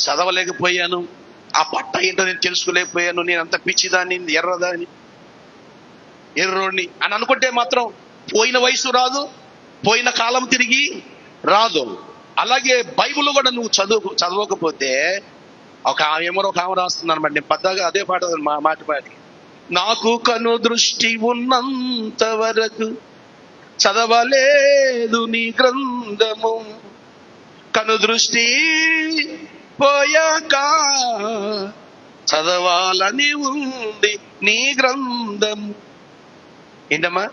A: చదవలేకపోయాను ఆ పట్ట ఏంటో నేను తెలుసుకోలేకపోయాను, నేను అంత పిచ్చిదాన్ని, ఎర్రదాన్ని, ఎర్రోడిని అని అనుకుంటే మాత్రం పోయిన వయసు రాదు, పోయిన కాలం తిరిగి రాదు. అలాగే బైబిల్ కూడా నువ్వు చదవకపోతే ఒక ఆమె రాస్తుంది అనమాట. నేను పెద్దగా అదే పాట మాట పాడి, నాకు కను దృష్టి ఉన్నంత వరకు చదవలేదు నీ గ్రంథము, కను దృష్టి పోయాక చదవాలని ఉంది నీ గ్రంథం. ఏంటమ్మా,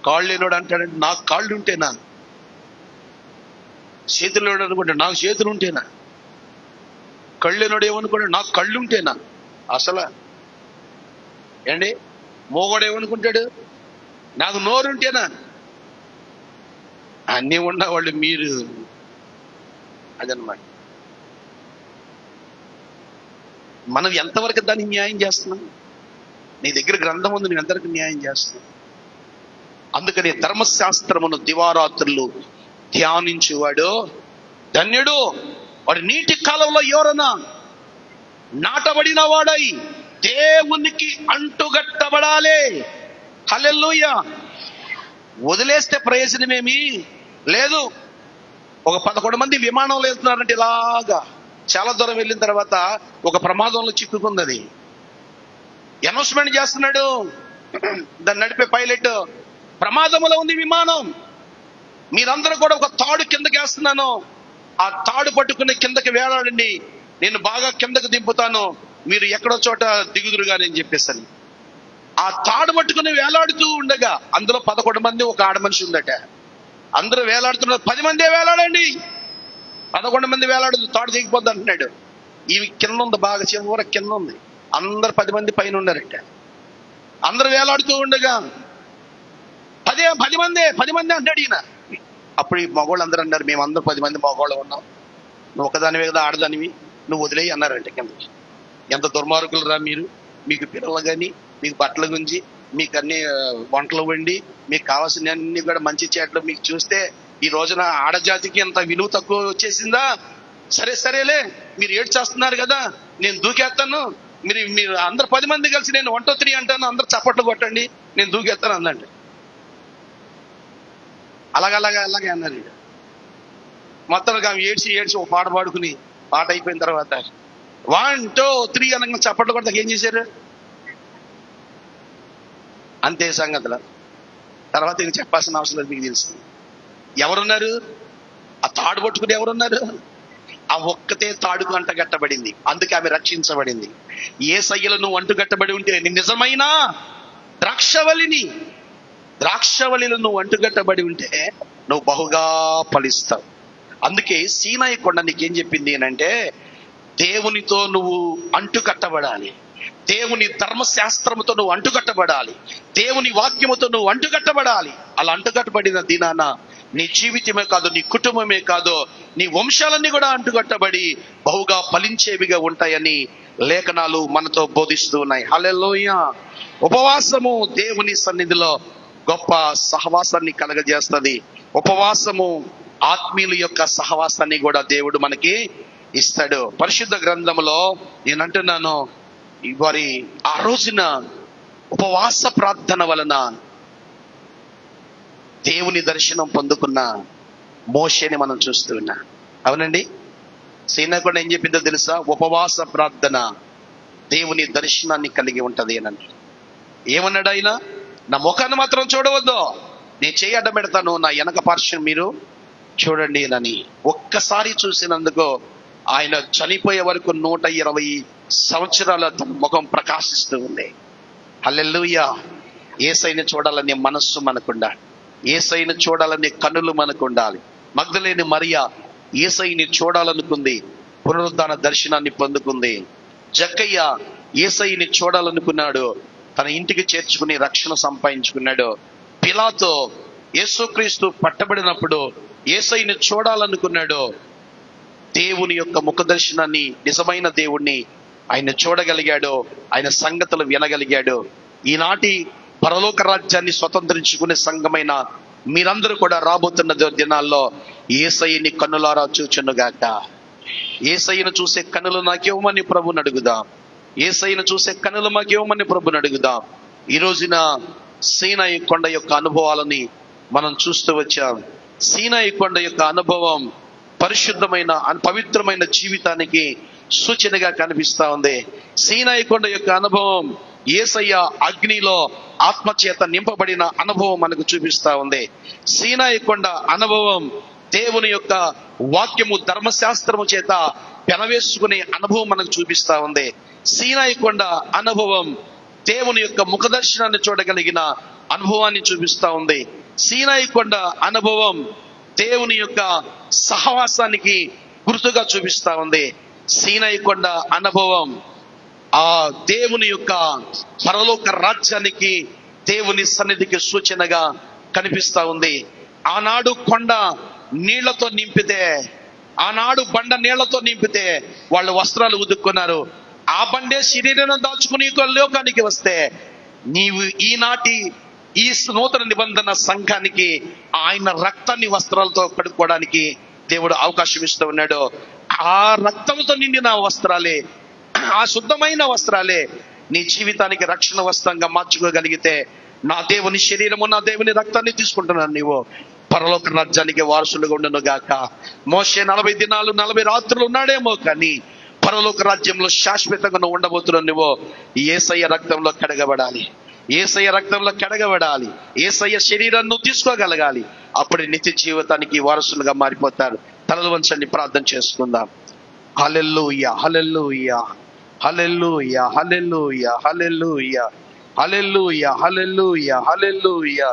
A: కాళ్ళు లేనోడు అంటాడంటే నాకు కాళ్ళు ఉంటేనా, చేతులు లేడు అనుకుంటే నాకు చేతులు ఉంటేనా, కళ్ళు లేనోడు ఏమనుకుంటాడు నాకు కళ్ళు ఉంటేనా, అసలు ఏండి మోగోడు ఏమనుకుంటాడు నాకు నోరు ఉంటేనా. అన్నీ ఉన్నవాళ్ళు మీరు, అదనమాట. మనం ఎంతవరకు దాన్ని న్యాయం చేస్తున్నాం? నీ దగ్గర గ్రంథం ఉంది, నువ్వు ఎంతవరకు న్యాయం చేస్తున్నావు? అందుకని ధర్మశాస్త్రమును దివారాత్రులు ధ్యానించువాడు ధన్యుడు. వాడు నీటి కాలంలో ఎవరన్నా నాటబడిన వాడై దేవునికి అంటుగట్టబడాలి. హల్లెలూయా. వదిలేస్తే ప్రయోజనమేమీ లేదు. ఒక 11 మంది విమానంలో వెళ్తున్నారంటే ఇలాగా చాలా దూరం వెళ్ళిన తర్వాత ఒక ప్రమాదంలో చిక్కుకుంది. అది అనౌన్స్మెంట్ చేస్తున్నాడు దాన్ని నడిపే పైలట్, ప్రమాదంలో ఉంది విమానం, మీరందరూ కూడా ఒక తాడు కిందకి వేస్తున్నాను, ఆ తాడు పట్టుకుని కిందకి వేలాడండి, నేను బాగా కిందకి దింపుతాను, మీరు ఎక్కడో చోట దిగుదురుగా అని చెప్పేసాను. ఆ తాడు పట్టుకుని వేలాడుతూ ఉండగా అందులో 11 మంది ఒక ఆడ మనిషి ఉందట. అందరూ వేలాడుతున్నారు, 10 మందే వేలాడండి, 11 మంది వేలాడు, తాడు దిగిపోద్ది అంటున్నాడు. ఇవి కింద ఉంది, బాగా చివర కింద ఉంది, అందరు 10 మంది పైన ఉన్నారట. అందరూ వేలాడుతూ ఉండగా 10 మంది అంటాడు ఈయన. అప్పుడు ఈ మగవాళ్ళు అందరూ అన్నారు, మేమందరూ 10 మంది మగవాళ్ళు ఉన్నాం, నువ్వు ఒకదానివే కదా ఆడదానివి, నువ్వు వదిలేయి అన్నారంట కిందకి. ఎంత దుర్మార్గులు రా మీరు, మీకు పిల్లలు కానీ, మీకు బట్టల గురించి, మీకు అన్ని వంటలు వండి, మీకు కావాల్సిన అన్ని కూడా మంచి చేట్లు మీకు చూస్తే ఈ రోజున ఆడజాతికి ఎంత విలువ తక్కువ వచ్చేసిందా? సరేలే, మీరు ఏడు చేస్తున్నారు కదా, నేను దూకేస్తాను, మీరు అందరు 10 మంది కలిసి నేను 1 2 3 అంటాను, అందరు చప్పట్లు కొట్టండి, నేను దూకేస్తాను అందండి. అలాగే అన్నారు. మొత్తం ఆమె ఏడ్చి ఒక పాట పాడుకుని, పాట అయిపోయిన తర్వాత 1 2 3 అనగా చప్పట్లు కొడతాక ఏం చేశారు? అంతే సంగతులు. తర్వాత ఇంక చెప్పాల్సిన అవసరం లేదు, మీకు తెలుస్తుంది. ఎవరున్నారు? ఆ తాడు పట్టుకుని ఎవరున్నారు? ఆ ఒక్కతే తాడుకు అంటగట్టబడింది, అందుకే ఆమె రక్షించబడింది. యేసయ్యలో నువ్వు అంటుగట్టబడి ఉంటే, నీ నిజమైన ద్రాక్షవల్లిలో నువ్వు అంటుగట్టబడి ఉంటే నువ్వు బహుగా ఫలిస్తావు. అందుకే సీనాయి కొండ నీకేం చెప్పింది అంటే, దేవునితో నువ్వు అంటుకట్టబడాలి, దేవుని ధర్మశాస్త్రముతో నువ్వు అంటుకట్టబడాలి, దేవుని వాక్యముతో నువ్వు అంటుకట్టబడాలి. అలా అంటుకట్టబడిన దినాన నీ జీవితమే కాదు, నీ కుటుంబమే కాదు, నీ వంశాలన్నీ కూడా అంటుకట్టబడి బహుగా ఫలించేవిగా ఉంటాయని లేఖనాలు మనతో బోధిస్తూ ఉన్నాయి. హల్లెలూయా. ఉపవాసము దేవుని సన్నిధిలో గొప్ప సహవాసాన్ని కలగజేస్తుంది. ఉపవాసము ఆత్మీయుల యొక్క సహవాసాన్ని కూడా దేవుడు మనకి ఇస్తాడు. పరిశుద్ధ గ్రంథంలో నేను అంటున్నాను, వారి ఆ రోజున ఉపవాస ప్రార్థన వలన దేవుని దర్శనం పొందుకున్న మోషేని మనం చూస్తున్నా. అవునండి, సీనా కూడా ఏం చెప్పిందో తెలుసా? ఉపవాస ప్రార్థన దేవుని దర్శనాన్ని కలిగి ఉంటది అని. ఏమన్నాడు ఆయన? నా ముఖాన్ని మాత్రం చూడవద్దు, నేను చేయి అడ్డం పెడతాను, నా వెనక పార్శ్వం మీరు చూడండి అని. ఒక్కసారి చూసినందుకు ఆయన చనిపోయే వరకు 120 సంవత్సరాల ముఖం ప్రకాశిస్తూ ఉంది. హల్లెలూయా. యేసయ్యను చూడాలనే మనస్సు మనకుండాలి, యేసయ్యను చూడాలనే కన్నులు మనకు ఉండాలి. మగ్దలేని మరియా యేసయ్యని చూడాలనుకుంది, పునరుద్ధాన దర్శనాన్ని పొందుకుంది. జక్కయ్య యేసయ్యని చూడాలనుకున్నాడు, తన ఇంటికి చేర్చుకుని రక్షణ సంపాదించుకున్నాడు. పిలాతు యేసుక్రీస్తు పట్టబడినప్పుడు యేసయ్యని చూడాలనుకున్నాడు. దేవుని యొక్క ముఖ దర్శనాన్ని, నిజమైన దేవుణ్ణి ఆయన చూడగలిగాడు, ఆయన సంగతులు వినగలిగాడు. ఈనాటి పరలోక రాజ్యాన్ని స్వతంత్రించుకునే సంఘమైన మీరందరూ కూడా రాబోతున్న దినాల్లో యేసయ్యని కన్నులారా చూచునుగాక. యేసయ్యను చూసే కన్నులు నాకివ్వమని ప్రభుని అడుగుదాం. యేసయ్యను చూసే కన్నులు మాకివ్వమని ప్రభుని అడుగుదాం. ఈ రోజున సీనాయి కొండ యొక్క అనుభవాలని మనం చూస్తూ వచ్చాం. సీనాయి కొండ యొక్క అనుభవం పరిశుద్ధమైన పవిత్రమైన జీవితానికి సూచనగా కనిపిస్తా ఉంది. సీనాయి కొండ యొక్క అనుభవం యేసయ్య అగ్నిలో ఆత్మచేత నింపబడిన అనుభవం మనకు చూపిస్తా ఉంది. సీనాయి కొండ అనుభవం దేవుని యొక్క వాక్యము ధర్మశాస్త్రము చేత పెనవేసుకునే అనుభవం మనకు చూపిస్తా ఉంది. సీనాయి కొండ అనుభవం దేవుని యొక్క ముఖదర్శనాన్ని చూడగలిగిన అనుభవాన్ని చూపిస్తా ఉంది. సీనాయి కొండ అనుభవం దేవుని యొక్క సహవాసానికి గుర్తుగా చూపిస్తా ఉంది. సీనాయి కొండ అనుభవం ఆ దేవుని యొక్క పరలోక రాజ్యానికి, దేవుని సన్నిధికి సూచనగా కనిపిస్తా ఉంది. ఆనాడు కొండ నీళ్లతో నింపితే, ఆనాడు బండ నీళ్లతో నింపితే వాళ్ళు వస్త్రాలు ఉదుక్కున్నారు. ఆ బండే శరీరం దాచుకుని లోకానికి వస్తే నీవు ఈనాటి ఈ నూతన నిబంధన సంఘానికి ఆయన రక్తాన్ని వస్త్రాలతో కడుక్కోవడానికి దేవుడు అవకాశం ఇస్తూ ఉన్నాడు. ఆ రక్తంతో నిండిన వస్త్రాలే, ఆ శుద్ధమైన వస్త్రాలే నీ జీవితానికి రక్షణ వస్త్రంగా మార్చుకోగలిగితే, నా దేవుని శరీరము, నా దేవుని రక్తాన్ని తీసుకుంటున్నాను, నీవు పరలోక రాజ్యానికి వారసులుగా ఉండను గాక. మోషే 40 దినాలు 40 రాత్రులు ఉన్నాడేమో, కానీ పరలోక రాజ్యంలో శాశ్వతంగా నువ్వు ఉండబోతున్నావు. నువ్వు యేసయ్య రక్తంలో కడగబడాలి, యేసయ్య రక్తంలో కడగబడాలి, యేసయ్య శరీరాన్ని నువ్వు తీసుకోగలగాలి. అప్పుడు నిత్య జీవితానికి వారసులుగా మారిపోతారు. తలలు వంచండి, ప్రార్థన చేసుకుందాం. హల్లెలూయా, హల్లెలూయా, హల్లెలూయా, హల్లెలూయా, హల్లెలూయా, హల్లెలూయా, హల్లెలూయా, హల్లెలూయా,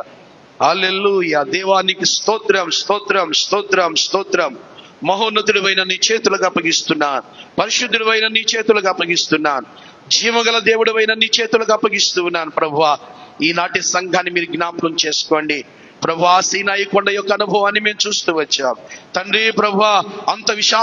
A: హల్లెలూయా. దేవానికి స్తోత్రం, స్తోత్రం, స్తోత్రం, స్తోత్రం. మహోన్నతుడివైన నీ చేతులకు అప్పగిస్తున్నాను, పరిశుద్ధుడివైన నీ చేతులకు అప్పగిస్తున్నాను, జీవగల దేవుడివైన నీ చేతులకు అప్పగిస్తూ ఉన్నాను. ప్రభువా, ఈనాటి సంఘాన్ని మీరు జ్ఞాపకం చేసుకోండి. ప్రభువా, సీనాయి కొండ యొక్క అనుభవాన్ని మేము చూస్తూ వచ్చాం తండ్రి. ప్రభువా, అంత విశాల